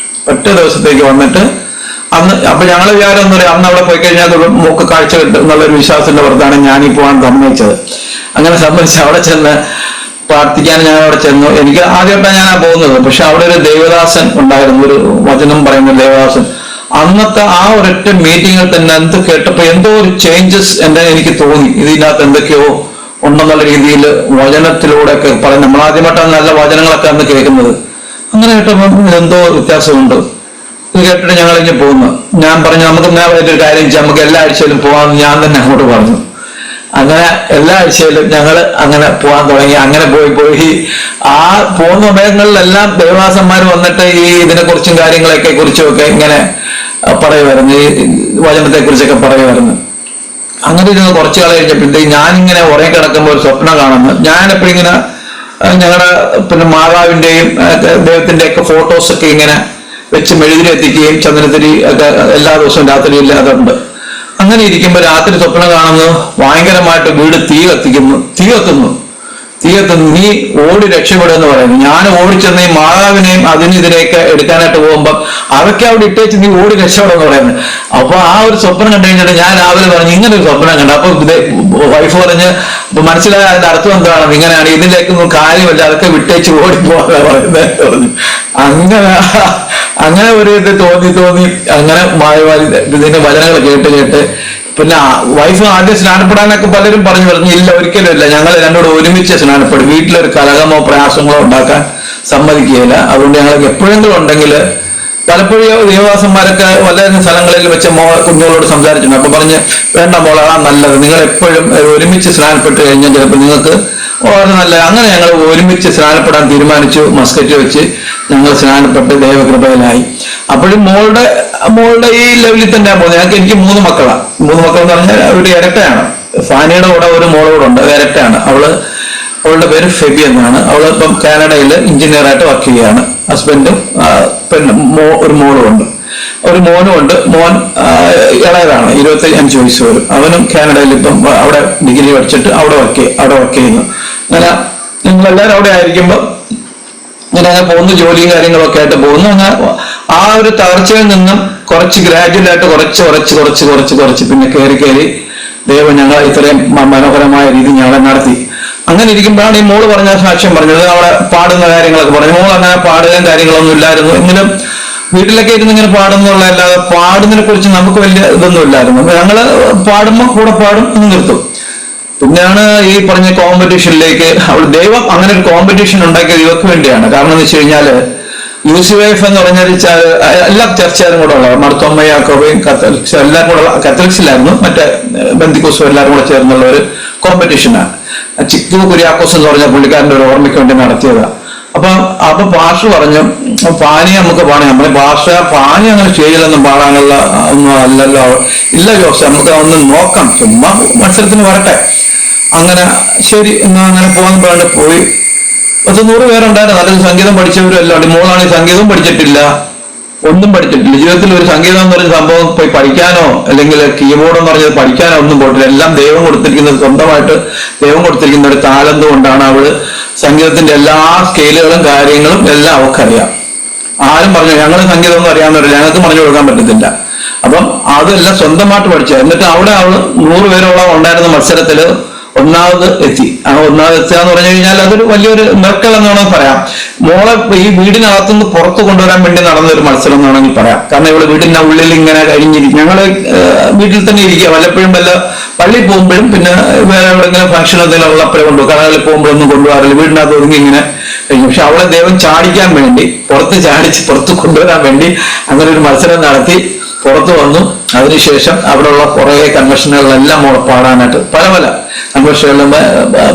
ഒറ്റ ദിവസത്തേക്ക് വന്നിട്ട് അപ്പൊ ഞങ്ങൾ വിചാരം എന്ന് പറയാം, അന്ന് അവിടെ പോയി കഴിഞ്ഞാൽ മൂക്ക് കാഴ്ച കിട്ടും എന്നുള്ളൊരു വിശ്വാസത്തിന്റെ പുറത്താണ് ഞാനീ പോകാൻ സമ്മതിച്ചത്. അങ്ങനെ സംബന്ധിച്ച് അവിടെ ചെന്ന് പ്രാർത്ഥിക്കാൻ ഞാൻ അവിടെ ചെന്നു. എനിക്ക് ആദ്യമായിട്ടാണ് ഞാൻ പോകുന്നത്. പക്ഷെ അവിടെ ഒരു ദേവദാസൻ ഉണ്ടായിരുന്നു, ഒരു വചനം പറയുന്ന ദേവദാസൻ. അന്നത്തെ ആ ഒരൊറ്റ മീറ്റിങ്ങിൽ തന്നെ എന്ത് കേട്ടപ്പോ എന്തോ ഒരു ചേഞ്ചസ് എനിക്ക് തോന്നി. ഇതിനകത്ത് എന്തൊക്കെയോ ഉണ്ടെന്നുള്ള രീതിയിൽ വചനത്തിലൂടെ ഒക്കെ പറയും. നമ്മളാദ്യമായിട്ടാണ് നല്ല വചനങ്ങളൊക്കെ അന്ന് കേൾക്കുന്നത്. അങ്ങനെ കേട്ടപ്പോൾ എന്തോ വ്യത്യാസമുണ്ട്. ഇത് കേട്ടിട്ട് ഞങ്ങൾ ഇങ്ങനെ പോകുന്നു. ഞാൻ പറഞ്ഞു നമുക്ക് ഒരു കാര്യം ചെയ്യാം, നമുക്ക് എല്ലാ ആഴ്ചയിലും പോകാമെന്ന് ഞാൻ തന്നെ അങ്ങോട്ട് പറഞ്ഞു. അങ്ങനെ എല്ലാ ആഴ്ചയിലും ഞങ്ങൾ അങ്ങനെ പോകാൻ തുടങ്ങി. അങ്ങനെ പോയി ആ പോകുന്ന സമയങ്ങളിലെല്ലാം ദേവദാസന്മാർ വന്നിട്ട് ഈ ഇതിനെക്കുറിച്ചും കുറിച്ചും ഒക്കെ ഇങ്ങനെ പറയുമായിരുന്നു, ഈ വചനത്തെ കുറിച്ചൊക്കെ പറയുമായിരുന്നു. അങ്ങനെ ഇരുന്ന് കുറച്ചു കാലം കഴിഞ്ഞപ്പോഴത്തേക്ക് ഞാനിങ്ങനെ ഉറങ്ങി കിടക്കുമ്പോൾ ഒരു സ്വപ്നം കാണുന്നു. ഞാനെപ്പോഴും ഇങ്ങനെ ഞങ്ങളുടെ പിന്നെ മാതാവിന്റെയും ദൈവത്തിന്റെ ഒക്കെ ഫോട്ടോസൊക്കെ ഇങ്ങനെ വെച്ച് മെഴുതിരി എത്തിക്കുകയും ചന്ദനത്തിരി ഒക്കെ എല്ലാ ദിവസവും രാത്രി ഇല്ലാതുണ്ട്. അങ്ങനെ ഇരിക്കുമ്പോൾ രാത്രി സ്വപ്നം കാണുന്നു, ഭയങ്കരമായിട്ട് വീട് തീ കത്തുന്നു. നീ ഓടി രക്ഷപ്പെടുമെന്ന് പറയുന്നു. ഞാൻ ഓടിച്ചെന്ന് ഈ മാതാവിനെയും ഇതിനെയൊക്കെ എടുക്കാനായിട്ട് പോകുമ്പോൾ അതൊക്കെ അവിടെ ഇട്ടേച്ച് നീ ഓടി രക്ഷപ്പെടുമെന്ന് പറയുന്നത്. അപ്പൊ ആ ഒരു സ്വപ്നം കണ്ടു കഴിഞ്ഞിട്ട് ഞാൻ രാവിലെ പറഞ്ഞു ഇങ്ങനെ ഒരു സ്വപ്നം കണ്ടു. അപ്പൊ വൈഫ് പറഞ്ഞ് മനസ്സിലായ അതിന്റെ അർത്ഥം എന്താണ്, ഇങ്ങനെയാണ്, ഇതിലേക്കൊന്നും കാര്യമില്ല, അതൊക്കെ വിട്ടേച്ച് ഓടിപ്പോകാൻ പറയുന്നത് പറഞ്ഞു. അങ്ങനെ ഒരു ഇത് തോന്നി അങ്ങനെ ഇതിന്റെ വചനങ്ങൾ കേട്ട് പിന്നെ വൈഫ് ആദ്യം സ്നാനപ്പെടാനൊക്കെ പലരും പറഞ്ഞു ഇല്ല, ഒരിക്കലും ഇല്ല, ഞങ്ങൾ രണ്ടോട് ഒരുമിച്ച് സ്നാനപ്പെടും, വീട്ടിലൊരു കലഹമോ പ്രയാസങ്ങളോ ഉണ്ടാക്കാൻ സമ്മതിക്കുകയില്ല. അതുകൊണ്ട് ഞങ്ങൾക്ക് എപ്പോഴെങ്കിലും ഉണ്ടെങ്കിൽ പലപ്പോഴും ദേവദാസന്മാരൊക്കെ വളരെയധികം സ്ഥലങ്ങളിൽ വെച്ച് കുഞ്ഞുങ്ങളോട് സംസാരിച്ചിട്ടുണ്ട്. അപ്പൊ പറഞ്ഞ് വേണ്ട മോളാ നല്ലത്, നിങ്ങൾ എപ്പോഴും ഒരുമിച്ച് സ്നാനപ്പെട്ട് കഴിഞ്ഞാൽ ചിലപ്പോൾ നിങ്ങൾക്ക് വളരെ നല്ല. അങ്ങനെ ഞങ്ങൾ ഒരുമിച്ച് സ്നാനപ്പെടാൻ തീരുമാനിച്ചു. മസ്കറ്റ് വെച്ച് ഞങ്ങൾ സ്നാനപ്പെട്ട് ദൈവകൃപയിലായി. അപ്പോഴും മോളുടെ ഈ ലെവലിൽ തന്നെയാണ് പോകുന്നത്. എനിക്ക് 3 മക്കളാണ്. 3 മക്കൾ എന്ന് പറഞ്ഞാൽ ഒരു ഇരട്ടയാണ്. ഫാനിയുടെ കൂടെ ഒരു മോളോടെ ഉണ്ട്, ഇരട്ടയാണ്. അവളുടെ പേര് ഫെബി എന്നാണ്. അവള് ഇപ്പം കാനഡയിൽ എഞ്ചിനീയറായിട്ട് വർക്ക് ചെയ്യുകയാണ്. ഹസ്ബൻഡും ഒരു മോളും ഉണ്ട്, ഒരു മോനും ഉണ്ട്. മോൻ ഇളയതാണ്, 25 വയസ്സ് വരും. അവനും കാനഡയിൽ ഇപ്പം അവിടെ ഡിഗ്രി പഠിച്ചിട്ട് അവിടെ വർക്ക് ചെയ്യുന്നു. അങ്ങനെ ഞങ്ങളെല്ലാവരും അവിടെ ആയിരിക്കുമ്പോൾ ഇങ്ങനെ പോകുന്നു, ജോലിയും കാര്യങ്ങളൊക്കെ ആയിട്ട് പോകുന്നു. അങ്ങനെ ആ ഒരു തകർച്ചയിൽ നിന്നും കുറച്ച് ഗ്രാജുവലായിട്ട് കുറച്ച് പിന്നെ കയറി ദൈവം ഞങ്ങൾ ഇത്രയും മനോഹരമായ രീതി ഞങ്ങളെ നടത്തി. അങ്ങനെ ഇരിക്കുമ്പോഴാണ് ഈ മോള് പറഞ്ഞ സാക്ഷ്യം പറഞ്ഞത്. അവിടെ പാടുന്ന കാര്യങ്ങളൊക്കെ പറഞ്ഞു. മോൾ അങ്ങനെ പാടുകയും കാര്യങ്ങളൊന്നും ഇല്ലായിരുന്നു. എങ്കിലും വീട്ടിലൊക്കെ ഇരുന്ന് ഇങ്ങനെ പാടുന്നുള്ളതല്ലാതെ പാടുന്നതിനെ കുറിച്ച് നമുക്ക് വലിയ ഇതൊന്നും ഇല്ലായിരുന്നു. ഞങ്ങള് പാടുമ്പോൾ കൂടെ പാടും, നിർത്തും. പിന്നെയാണ് ഈ പറഞ്ഞ കോമ്പറ്റീഷനിലേക്ക് ദൈവം അങ്ങനെ ഒരു കോമ്പറ്റീഷൻ ഉണ്ടാക്കിയത് ഇവർക്ക് വേണ്ടിയാണ്. കാരണം എന്ന് വെച്ച് കഴിഞ്ഞാല് UCYF എന്ന് പറഞ്ഞാൽ എല്ലാ ചർച്ചക്കാരും കൂടെ ഉള്ളത്, മർത്തോമ്മ യാക്കോബയും കത്തോലിക്സ് എല്ലാവരും കൂടെ, കത്തോലിക്സിലായിരുന്നു, മറ്റേ ബന്ധിക്കോസും എല്ലാവരും കൂടെ ചേർന്നുള്ള ഒരു കോമ്പറ്റീഷനാണ്. ചിക്കു കുര്യാക്കോസ് എന്ന് പറഞ്ഞ പുള്ളിക്കാരൻ്റെ ഒരു ഓർമ്മയ്ക്ക് വേണ്ടി നടത്തിയതാണ്. അപ്പൊ ഭാഷ പറഞ്ഞു പാനി നമുക്ക് പാടാം. നമ്മളെ ഭാഷ പാനി അങ്ങനെ സ്റ്റേജിലൊന്നും പാടാനുള്ള ഒന്നും അല്ലല്ലോ. ഇല്ല ജോസ്, നമുക്ക് ഒന്ന് നോക്കാം, ചുമ്മാ മത്സരത്തിന് വരട്ടെ. അങ്ങനെ ശരി എന്നാ അങ്ങനെ പോകാൻ പോയി. 100 പേരുണ്ടായിരുന്നു. നല്ലൊരു സംഗീതം പഠിച്ചവരും എല്ലാം ഉണ്ട്. മോളാണെങ്കിൽ സംഗീതവും പഠിച്ചിട്ടില്ല, ഒന്നും പഠിച്ചിട്ടില്ല. ജീവിതത്തിൽ ഒരു സംഗീതം എന്ന് പറയുന്ന സംഭവം പോയി പഠിക്കാനോ അല്ലെങ്കിൽ കീബോർഡ് എന്ന് പറഞ്ഞത് പഠിക്കാനോ ഒന്നും പോയിട്ടില്ല. എല്ലാം ദൈവം കൊടുത്തിരിക്കുന്നത്, സ്വന്തമായിട്ട് ദൈവം കൊടുത്തിരിക്കുന്ന ഒരു താലന്ത് കൊണ്ടാണ് അവള് സംഗീതത്തിന്റെ എല്ലാ സ്കെയിലുകളും കാര്യങ്ങളും എല്ലാം അവൾക്കറിയാം. ആരും പറഞ്ഞു ഞങ്ങൾ സംഗീതം ഒന്നും അറിയാവുന്നവരില്ല, ഞങ്ങൾക്ക് പറഞ്ഞു കൊടുക്കാൻ പറ്റത്തില്ല. അപ്പം അതെല്ലാം സ്വന്തമായിട്ട് പഠിച്ചത്. എന്നിട്ട് അവിടെ അവള് 100 പേരോളം ഉണ്ടായിരുന്ന മത്സരത്തില് ഒന്നാമത് എത്തി. ആ ഒന്നാമത് എത്തുക എന്ന് പറഞ്ഞു കഴിഞ്ഞാൽ അതൊരു വലിയൊരു മെർക്കൽ എന്ന് വേണമെങ്കിൽ പറയാം. മോളെ ഈ വീടിനകത്തുനിന്ന് പുറത്ത് കൊണ്ടുവരാൻ വേണ്ടി നടന്നൊരു മത്സരം എന്ന് വേണമെങ്കിൽ പറയാം. കാരണം ഇവിടെ വീടിന്റെ ഉള്ളിൽ ഇങ്ങനെ കഴിഞ്ഞിരിക്കും. ഞങ്ങള് വീട്ടിൽ തന്നെ ഇരിക്കുക. വല്ലപ്പോഴും വല്ല പള്ളിയിൽ പോകുമ്പോഴും പിന്നെ വേറെ എവിടെയെങ്കിലും ഫംഗ്ഷൻ എന്തെങ്കിലും ഉള്ളപ്പോഴേ കൊണ്ടുപോകും. കടകളിൽ പോകുമ്പോഴൊന്നും കൊണ്ടുപോകാറില്ല. വീടിനകത്ത് ഒതുങ്ങി ഇങ്ങനെ കഴിഞ്ഞു. പക്ഷെ അവളെ ദൈവം ചാടിക്കാൻ വേണ്ടി, പുറത്ത് കൊണ്ടുവരാൻ വേണ്ടി അങ്ങനെ ഒരു മത്സരം നടത്തി പുറത്തു വന്നു. അതിനുശേഷം അവിടെയുള്ള കുറെ കൺവെൻഷനുകളിലെല്ലാം മോളെ പാടാനായിട്ട് പല കൺവെൻഷനുകളിലും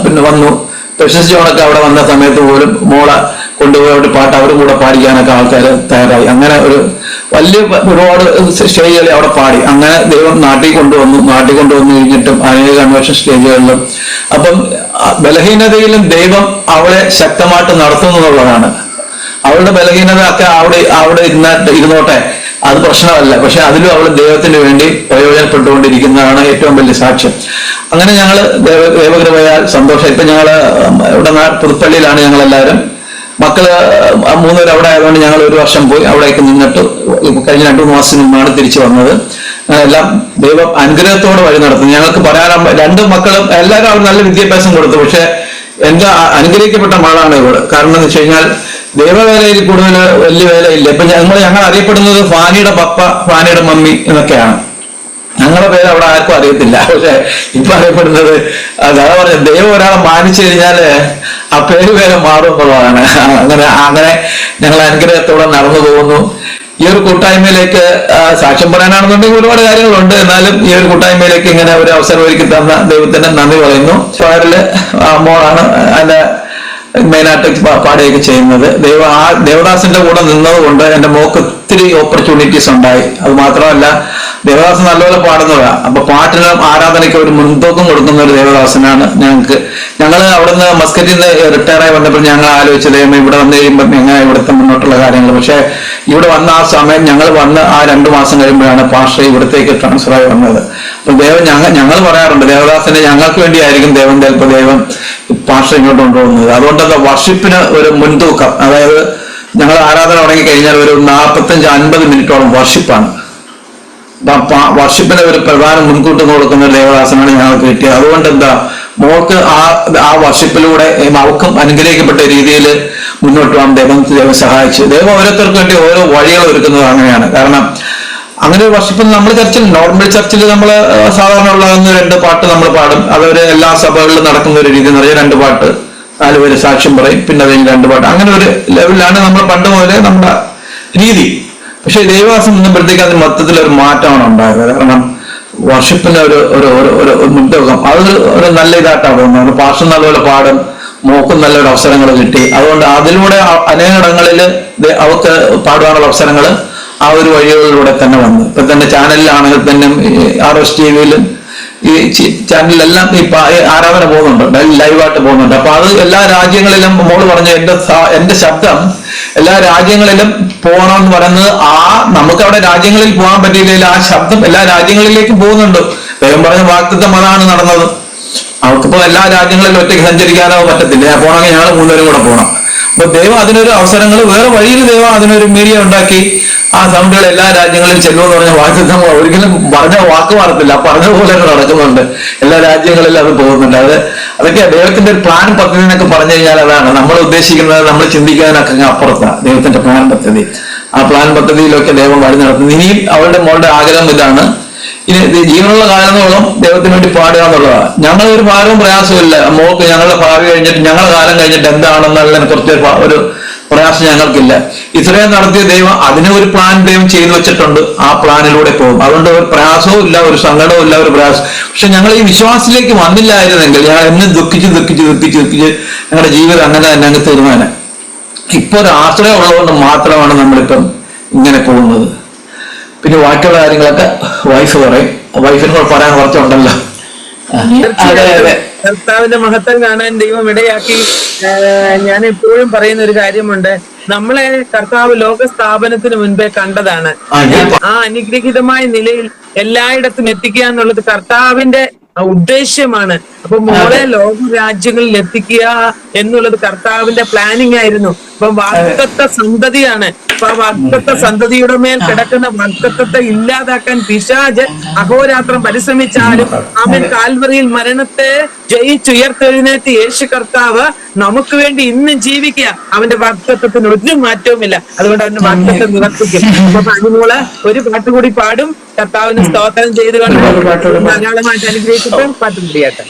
പിന്നെ വന്നു. പ്രശസ്തി ജോണൊക്കെ അവിടെ വന്ന സമയത്ത് പോലും മോളെ കൊണ്ടുപോയി അവിടെ പാട്ട് അവരും കൂടെ പാടിക്കാനൊക്കെ ആൾക്കാർ തയ്യാറായി. അങ്ങനെ ഒരു വലിയ ഒരുപാട് സ്റ്റേജുകളിൽ അവിടെ പാടി. അങ്ങനെ ദൈവം നാട്ടിൽ കൊണ്ടുവന്നു കഴിഞ്ഞിട്ടും അനേക കൺവെൻഷൻ സ്റ്റേജുകളിലും. അപ്പം ബലഹീനതയിലും ദൈവം അവളെ ശക്തമായിട്ട് നടത്തുന്നു എന്നുള്ളതാണ്. അവളുടെ ബലഹീനത ഒക്കെ അവിടെ ഇരുന്നോട്ടെ, അത് പ്രശ്നമല്ല. പക്ഷെ അതിലും അവൾ ദൈവത്തിന് വേണ്ടി പ്രയോജനപ്പെട്ടുകൊണ്ടിരിക്കുന്നതാണ് ഏറ്റവും വലിയ സാക്ഷ്യം. അങ്ങനെ ഞങ്ങള് ദൈവകൃപയാൽ സന്തോഷം. ഇപ്പൊ ഞങ്ങള് ഇവിടെ പുതുപ്പള്ളിയിലാണ് ഞങ്ങളെല്ലാവരും. മക്കള് 3 പേര് അവിടെ ആയതുകൊണ്ട് ഞങ്ങൾ 1 വർഷം പോയി അവിടേക്ക് നിന്നിട്ട് കഴിഞ്ഞ 2 മാസം മുമ്പാണ് തിരിച്ചു വന്നത്. എല്ലാം ദൈവം അനുഗ്രഹത്തോടെ വഴി നടത്തുന്നു. ഞങ്ങൾക്ക് പറയാൻ 2 മക്കളും എല്ലാവരും അവർ നല്ല വിദ്യാഭ്യാസം കൊടുത്തു. പക്ഷെ എന്റെ അനുഗ്രഹിക്കപ്പെട്ട മകളാണ് ഇവള്. കാരണം എന്ന് വെച്ച് കഴിഞ്ഞാൽ ദൈവവേലയിൽ കൂടുതൽ വലിയ വേലയില്ല. ഇപ്പൊ ഞങ്ങൾ അറിയപ്പെടുന്നത് ഫാനിയുടെ പപ്പ, ഫാനിയുടെ മമ്മി എന്നൊക്കെയാണ്. ഞങ്ങളുടെ പേര് അവിടെ ആർക്കും അറിയത്തില്ല. പക്ഷെ ഇപ്പൊ അറിയപ്പെടുന്നത് അതാ പറഞ്ഞ ദൈവം ഒരാളെ മാനിച്ചു കഴിഞ്ഞാല് ആ പേര് മാറും എന്നുള്ളതാണ്. അങ്ങനെ ഞങ്ങൾ അനുഗ്രഹത്തോടെ നടന്നു പോകുന്നു. ഈ ഒരു കൂട്ടായ്മയിലേക്ക് സാക്ഷ്യം പറയാനാണെന്നുണ്ടെങ്കിൽ ഒരുപാട് കാര്യങ്ങളുണ്ട്. എന്നാലും ഈ ഒരു കൂട്ടായ്മയിലേക്ക് ഇങ്ങനെ ഒരു അവസരം ഒരുക്കി തന്ന ദൈവത്തിന് നന്ദി പറയുന്നു. അതില് മോളാണ് അതിന്റെ മെയിനായിട്ട് പാടുകയൊക്കെ ചെയ്യുന്നത്. ദേവദാസിന്റെ കൂടെ നിന്നത് കൊണ്ട് എന്റെ മോക്ക് ഒത്തിരി ഓപ്പർച്യൂണിറ്റീസ് ഉണ്ടായി. അത് മാത്രമല്ല ദേവദാസ് നല്ലപോലെ പാടുന്നതാണ്. അപ്പൊ പാട്ടിനും ആരാധനയ്ക്ക് ഒരു മുൻതൂക്കം കൊടുക്കുന്ന ഒരു ദേവദാസനാണ് ഞങ്ങൾക്ക്. ഞങ്ങൾ അവിടുന്ന് മസ്കറ്റിൽ നിന്ന് റിട്ടയറായി വന്നപ്പോൾ ഞങ്ങൾ ആലോചിച്ചത് ഇവിടെ വന്നു കഴിയുമ്പോൾ എങ്ങനെ ഇവിടുത്തെ മുന്നോട്ടുള്ള കാര്യങ്ങൾ. പക്ഷെ ഇവിടെ വന്ന ആ സമയം ഞങ്ങൾ വന്ന് ആ 2 മാസം കഴിയുമ്പോഴാണ് പാസ്റ്റർ ഇവിടത്തേക്ക് ട്രാൻസ്ഫർ ആയി വന്നത്. അപ്പൊ ദൈവം ഞങ്ങൾ പറയാറുണ്ട് ദേവദാസിനെ ഞങ്ങൾക്ക് വേണ്ടിയായിരിക്കും ദൈവം പാസ്റ്റർ ഇങ്ങോട്ട് കൊണ്ടുപോകുന്നത്. അതുകൊണ്ട് വർഷിപ്പിന് ഒരു മുൻതൂക്കം, അതായത് ഞങ്ങൾ ആരാധന തുടങ്ങി കഴിഞ്ഞാൽ ഒരു 45-50 മിനിറ്റോളം വർഷിപ്പാണ്. വർഷിപ്പിന് ഒരു പ്രധാന മുൻകൂട്ടം കൊടുക്കുന്ന ദേവദാസനാണ് ഞങ്ങൾക്ക് കിട്ടിയത്. അതുകൊണ്ട് മോൾക്ക് ആ വർഷിപ്പിലൂടെ അവൾക്കും അനുഗ്രഹിക്കപ്പെട്ട രീതിയിൽ മുന്നോട്ട് പോകാൻ ദൈവം സഹായിച്ചു. ദൈവം ഓരോരുത്തർക്ക് വേണ്ടി ഓരോ വഴികൾ ഒരുക്കുന്നത് അങ്ങനെയാണ്. കാരണം അങ്ങനെ ഒരു വർഷിപ്പിൽ നമ്മൾ നോർമൽ ചർച്ചിൽ നമ്മൾ സാധാരണ ഉള്ള 1-2 പാട്ട് നമ്മൾ പാടും. അതൊരു എല്ലാ സഭകളിലും നടക്കുന്ന ഒരു രീതി എന്ന് പറഞ്ഞാൽ 2 പാട്ട് 4 പേര് സാക്ഷ്യം പറയും, പിന്നെ അത് 2 പാട്ട്, അങ്ങനെ ഒരു ലെവലിലാണ് നമ്മൾ പണ്ട് മുതലേ നമ്മുടെ രീതി. പക്ഷെ ദൈവവാസം നിന്നപ്പോഴത്തേക്ക് അതിന് മൊത്തത്തിൽ ഒരു മാറ്റമാണ് ഉണ്ടായത്. കാരണം വർഷിപ്പിന് ഒരു മുൻതൂക്കം അത് ഒരു നല്ല ഇതായിട്ടാണ് തോന്നുന്നത്. പാർശ്വം നല്ലപോലെ പാടും, മോക്കും നല്ലൊരു അവസരങ്ങൾ കിട്ടി. അതുകൊണ്ട് അതിലൂടെ അനേകടങ്ങളിൽ അവർക്ക് പാടുവാനുള്ള അവസരങ്ങൾ ആ ഒരു വഴികളിലൂടെ തന്നെ വന്നു. ഇപ്പൊ തന്നെ ചാനലിലാണെങ്കിൽ തന്നെ RS TVയിലും ഈ ചാനലിലെല്ലാം ഈ ആരാധന പോകുന്നുണ്ട്, ലൈവായിട്ട് പോകുന്നുണ്ട്. അപ്പൊ അത് എല്ലാ രാജ്യങ്ങളിലും മോള് പറഞ്ഞു എന്റെ ശബ്ദം എല്ലാ രാജ്യങ്ങളിലും പോകണമെന്ന് പറയുന്നത് നമുക്ക് അവിടെ രാജ്യങ്ങളിൽ പോകാൻ പറ്റിയില്ലെങ്കിൽ ആ ശബ്ദം എല്ലാ രാജ്യങ്ങളിലേക്കും പോകുന്നുണ്ട്. ദൈവം പറഞ്ഞ വാഗ്ദത്തം അതാണ് നടന്നത്. അവർക്കിപ്പോ എല്ലാ രാജ്യങ്ങളിലും ഒറ്റയ്ക്ക് സഞ്ചരിക്കാനോ പറ്റത്തില്ല. പോകണമെങ്കിൽ ഞങ്ങൾ 3 പേരും കൂടെ പോകണം. അപ്പൊ ദൈവം അതിനൊരു അവസരങ്ങൾ വേറെ വഴിയിൽ ദൈവം അതിനൊരു മീഡിയ ഉണ്ടാക്കി ആ സൗണ്ടുകൾ എല്ലാ രാജ്യങ്ങളിലും ചെല്ലുമെന്ന് പറഞ്ഞ വാഗ്ദത്തം ഒരിക്കലും പറഞ്ഞ വാക്ക് മാറത്തില്ല. പറഞ്ഞ പോലെ നടക്കുന്നുണ്ട്. എല്ലാ രാജ്യങ്ങളിലും അത് പോകുന്നുണ്ട്. അതൊക്കെ ദൈവത്തിന്റെ ഒരു പ്ലാൻ പദ്ധതി എന്നൊക്കെ പറഞ്ഞു കഴിഞ്ഞാൽ അതാണ് നമ്മൾ ഉദ്ദേശിക്കുന്നത്. നമ്മൾ ചിന്തിക്കാനൊക്കെ അപ്പുറത്താണ് ദൈവത്തിന്റെ പ്ലാൻ പദ്ധതി. ആ പ്ലാൻ പദ്ധതിയിലൊക്കെ ദൈവം വഴി നടത്തുന്നു. ഇനിയും അവളുടെ മോളുടെ ആഗ്രഹം ഇതാണ്, ഇനി ജീവനുള്ള കാലത്തോളം ദൈവത്തിന് വേണ്ടി പാടുക എന്നുള്ളതാണ്. ഞങ്ങളൊരു ഭാരവും പ്രയാസവും ഇല്ല. മോൾക്ക് ഞങ്ങളുടെ ഭാവി കഴിഞ്ഞിട്ട് ഞങ്ങളുടെ കാലം കഴിഞ്ഞിട്ട് എന്താണെന്നുള്ളതിനെ കുറിച്ച് ഒരു പ്രയാസം ഞങ്ങൾക്കില്ല. ഇത്രയും നടത്തിയ ദൈവം അതിന് ഒരു പ്ലാൻ ദൈവം ചെയ്തു വെച്ചിട്ടുണ്ട്. ആ പ്ലാനിലൂടെ പോകും. അതുകൊണ്ട് ഒരു പ്രയാസവും ഇല്ല, ഒരു സങ്കടവും ഇല്ല, ഒരു പ്രയാസം. പക്ഷെ ഞങ്ങൾ ഈ വിശ്വാസത്തിലേക്ക് വന്നില്ലായിരുന്നെങ്കിൽ ഞങ്ങൾ എന്നും ദുഃഖിച്ച് ഞങ്ങളുടെ ജീവിതം അങ്ങനെ തന്നെ അങ്ങ് തീർന്നേനെ. ഇപ്പൊ ഒരു ആശ്രയം ഉള്ളതുകൊണ്ട് മാത്രമാണ് നമ്മളിപ്പം ഇങ്ങനെ പോകുന്നത്. പിന്നെ ബാക്കിയുള്ള കാര്യങ്ങളൊക്കെ വൈഫ് പറയും. വൈഫിനോട് പറയാൻ കുറച്ചുണ്ടല്ലോ. കർത്താവിന്റെ മഹത്വം കാണാൻ ദൈവം ഇടയാക്കി. ഞാൻ എപ്പോഴും പറയുന്ന ഒരു കാര്യമുണ്ട്, നമ്മളെ കർത്താവ് ലോക സ്ഥാപനത്തിന് മുൻപേ കണ്ടതാണ്. ആ അനുഗ്രഹീതമായ നിലയിൽ എല്ലായിടത്തും എത്തിക്കുക എന്നുള്ളത് കർത്താവിന്റെ ഉദ്ദേശ്യമാണ്. അപ്പൊ മോളെ ലോക രാജ്യങ്ങളിൽ എത്തിക്കുക എന്നുള്ളത് കർത്താവിന്റെ പ്ലാനിങ് ആയിരുന്നു. അപ്പൊ വാഗ്ദത്ത സന്തതിയാണ്. അപ്പൊ ആ വാഗ്ദത്ത സന്തതിയുടെ മേൽ കിടക്കുന്ന വാഗ്ദത്തത്തെ ഇല്ലാതാക്കാൻ പിശാച് അഹോരാത്രം പരിശ്രമിച്ചാലും അവൻ കാൽവറിയിൽ മരണത്തെ ജയിച്ചുയർത്തെഴുന്നേറ്റ് യേശു കർത്താവ് നമുക്ക് വേണ്ടി ഇന്നും ജീവിക്കുക. അവന്റെ വാഗ്ദത്തത്തിന് ഒരു മാറ്റവുമില്ല. അതുകൊണ്ട് അവന്റെ വാഗ്ദത്തം നിവർത്തിക്കും. അപ്പൊ അനുമോള് ഒരു പാട്ട് കൂടി പാടും. കർത്താവിന് സ്തോത്രം ചെയ്തുകൊണ്ട് ധാരാളമായിട്ട് അനുഗ്രഹിച്ചിട്ട് പാട്ട് കൂടിയാട്ടെ.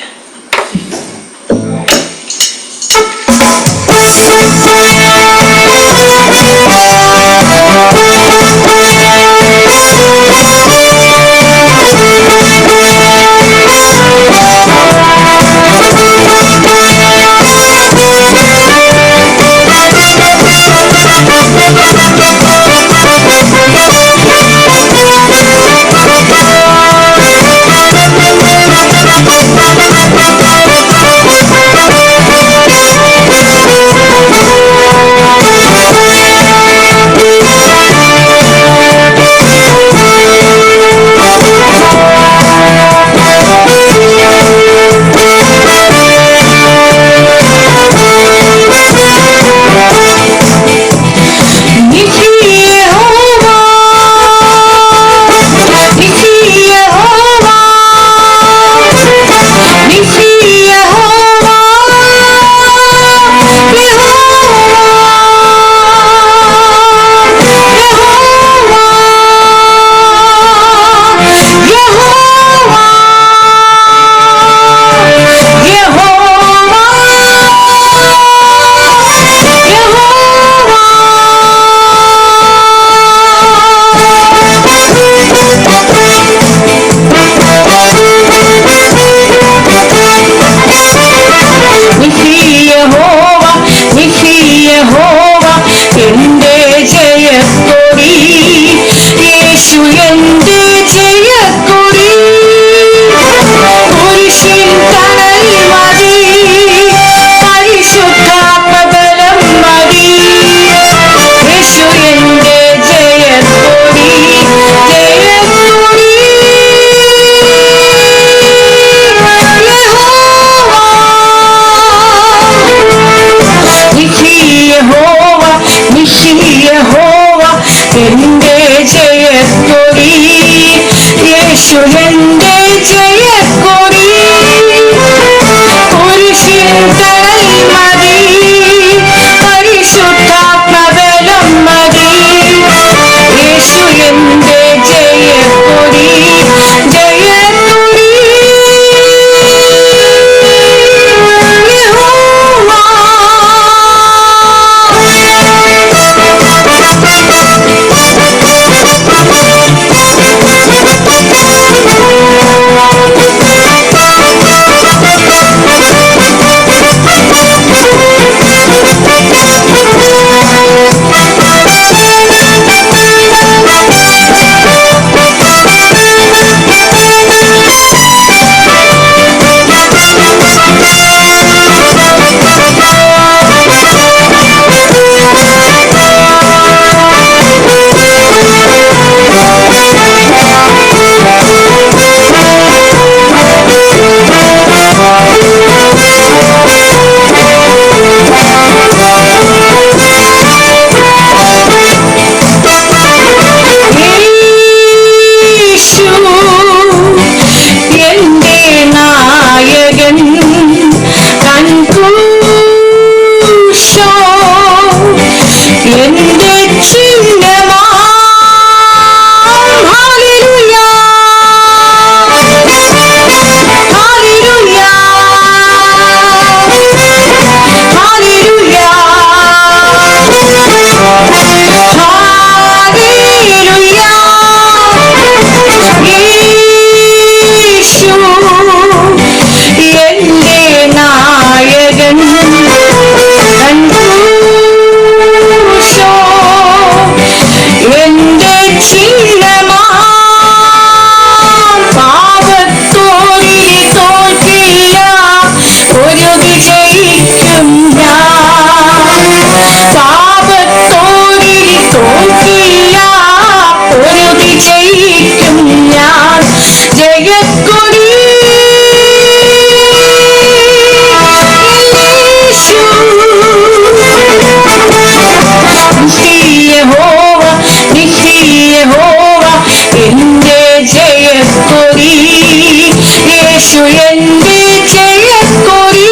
യേശു എന്റെ ജയക്കൊടി.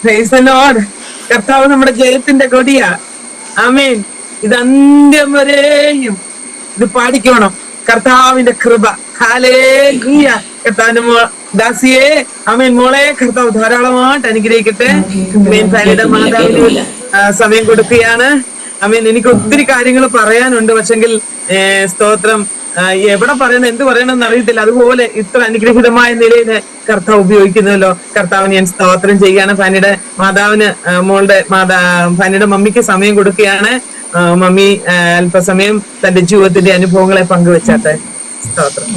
Praise the Lord. കർത്താവ് നമ്മുടെ ജയത്തിന്റെ കൊടിയാ. ആമേൻ. ഇത് അന്ത്യം വരെയും ഇത് പാടിക്കണം. കർത്താവിന്റെ കൃപ. ഹല്ലേലൂയ. കർത്താവിന്റെ ദാസിയെ ആമേൻ മോളെ കർത്താവ് ധാരാളമായിട്ട് അനുഗ്രഹിക്കട്ടെ. മാതാവിന് സമയം കൊടുക്കുകയാണ്. ആമേൻ. എനിക്ക് ഒത്തിരി കാര്യങ്ങൾ പറയാനുണ്ട്, പക്ഷെങ്കിൽ സ്തോത്രം എവിടെ പറയണം എന്ത് പറയണം എന്ന് അറിയത്തില്ല. അതുപോലെ ഇത്ര അനുഗ്രഹീതമായ നിലയിൽ കർത്താവ് ഉപയോഗിക്കുന്നല്ലോ. കർത്താവിന് ഞാൻ സ്തോത്രം ചെയ്യാണ്. ഫാനിയുടെ മാതാവിന് മോളുടെ ഫാനിയുടെ മമ്മിക്ക് സമയം കൊടുക്കുകയാണ്. മമ്മി അല്പസമയം തന്റെ ജീവിതത്തിന്റെ അനുഭവങ്ങളെ പങ്കുവെച്ചാട്ടെ. സ്തോത്രം.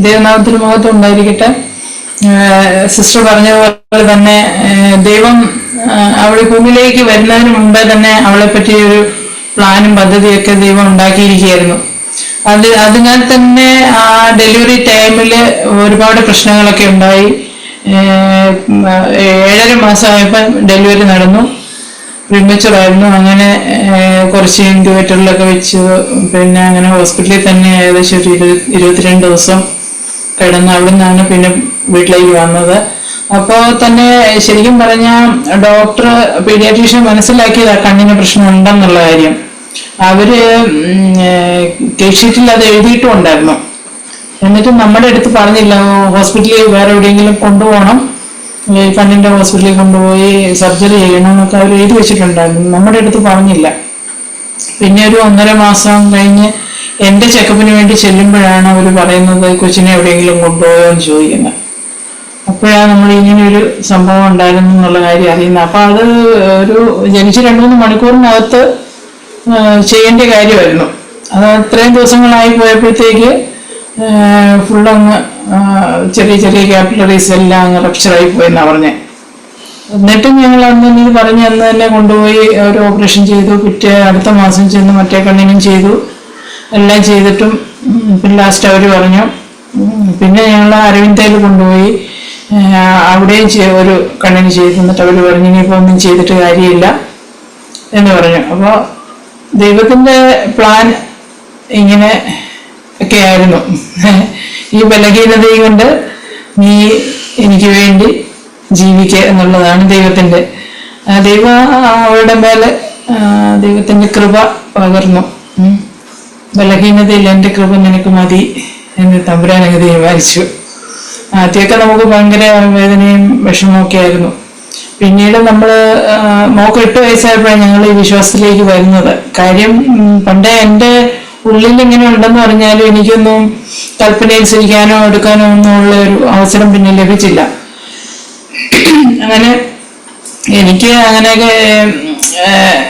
ദൈവനാമത്തിന് മഹത്വം ഉണ്ടായിരിക്കട്ടെ. സിസ്റ്റർ പറഞ്ഞ പോലെ തന്നെ ദൈവം അവളെ ഭൂമിയിലേക്ക് വരുന്നതിന് മുമ്പേ തന്നെ അവളെ പറ്റി ഒരു പ്ലാനും പദ്ധതിയൊക്കെ ദൈവം ഉണ്ടാക്കിയിരിക്കുകയായിരുന്നു. അതിനാൽ തന്നെ ആ ഡെലിവറി ടൈമിൽ ഒരുപാട് പ്രശ്നങ്ങളൊക്കെ ഉണ്ടായി. 7.5 മാസമായപ്പോൾ ഡെലിവറി നടന്നു. പ്രീമച്ചുറായിരുന്നു. അങ്ങനെ കുറച്ച് ഇൻക്യുബേറ്ററിലൊക്കെ വെച്ചു. പിന്നെ അങ്ങനെ ഹോസ്പിറ്റലിൽ തന്നെ ഏകദേശം ഒരു 22 ദിവസം കിടന്ന് അവിടെ നിന്നാണ് പിന്നെ വീട്ടിലേക്ക് വന്നത്. അപ്പോ തന്നെ ശരിക്കും പറഞ്ഞ ഡോക്ടർ പീഡിയാട്രീഷ്യൻ മനസ്സിലാക്കിയതാ കണ്ണിന് പ്രശ്നം ഉണ്ടെന്നുള്ള കാര്യം. അവര് കേസ് ഷീറ്റിൽ അത് എഴുതിയിട്ടും ഉണ്ടായിരുന്നു. എന്നിട്ടും നമ്മുടെ അടുത്ത് പറഞ്ഞില്ല, ഹോസ്പിറ്റലിൽ വേറെ എവിടെയെങ്കിലും കൊണ്ടുപോകണം, കണ്ണിന്റെ ഹോസ്പിറ്റലിൽ കൊണ്ടുപോയി സർജറി ചെയ്യണം എന്നൊക്കെ അവർ എഴുതി വെച്ചിട്ടുണ്ടായിരുന്നു. നമ്മുടെ അടുത്ത് പറഞ്ഞില്ല. പിന്നെ ഒരു 1.5 മാസം കഴിഞ്ഞ് എന്റെ ചെക്കപ്പിന് വേണ്ടി ചെല്ലുമ്പോഴാണ് അവർ പറയുന്നത് കൊച്ചിനെ എവിടെയെങ്കിലും കൊണ്ടുപോയോ എന്ന് ചോദിക്കുന്നത്. അപ്പോഴാണ് നമ്മൾ ഇങ്ങനെ ഒരു സംഭവം ഉണ്ടായിരുന്നു എന്നുള്ള കാര്യം അറിയുന്നത്. അപ്പൊ അത് ഒരു ജനിച്ച് 2-3 മണിക്കൂറിനകത്ത് ചെയ്യേണ്ട കാര്യമായിരുന്നു. അത് അത്രയും ദിവസങ്ങളായി പോയപ്പോഴത്തേക്ക് ഫുള്ളങ്ങ് ചെറിയ ചെറിയ ക്യാപിലറീസ് എല്ലാം അങ്ങ് റപ്ചറായി പോയെന്നാണ് പറഞ്ഞത്. എന്നിട്ടും ഞങ്ങൾ അന്ന് പറഞ്ഞ് അന്ന് തന്നെ കൊണ്ടുപോയി ഒരു ഓപ്പറേഷൻ ചെയ്തു. പിറ്റേ അടുത്ത മാസം ചെന്ന് മറ്റേ കണ്ണിനും ചെയ്തു. എല്ലാം ചെയ്തിട്ടും പിന്നെ ലാസ്റ്റ് അവർ പറഞ്ഞു. പിന്നെ ഞങ്ങൾ അരവിന്ദയിൽ കൊണ്ടുപോയി, അവിടെയും ഒരു കണ്ണിന് ചെയ്തു. എന്നിട്ട് അവർ പറഞ്ഞു ഇനിയിപ്പോൾ ഒന്നും ചെയ്തിട്ട് കാര്യമില്ല എന്ന് പറഞ്ഞു. അപ്പോൾ ദൈവത്തിന്റെ പ്ലാൻ ഇങ്ങനെ ഒക്കെ ആയിരുന്നു. ഈ ബലഹീനതയും കൊണ്ട് നീ എനിക്ക് വേണ്ടി ജീവിക്കുക എന്നുള്ളതാണ് ദൈവത്തിന്റെ. ദൈവം അവരുടെ മേലെ ദൈവത്തിന്റെ കൃപ പകർന്നു. ബലഹീനതയിൽ എൻ്റെ കൃപ നിനക്ക് മതി എന്ന് തമ്പുരാൻ അങ്ങ് തീരുമാനിച്ചു. ആദ്യമൊക്കെ നമുക്ക് ഭയങ്കര വേദനയും വിഷമമൊക്കെ ആയിരുന്നു. പിന്നീട് മോക്ക് 8 വയസ്സായപ്പോഴാണ് ഞങ്ങൾ ഈ വിശ്വാസത്തിലേക്ക് വരുന്നത്. കാര്യം പണ്ടേ എൻ്റെ ഉള്ളിൽ ഇങ്ങനെ ഉണ്ടെന്ന് പറഞ്ഞാലും എനിക്കൊന്നും കൽപ്പന അനുസരിക്കാനോ എടുക്കാനോ ഒന്നും ഉള്ള ഒരു അവസരം പിന്നെ ലഭിച്ചില്ല. അങ്ങനെ എനിക്ക് അങ്ങനെയൊക്കെ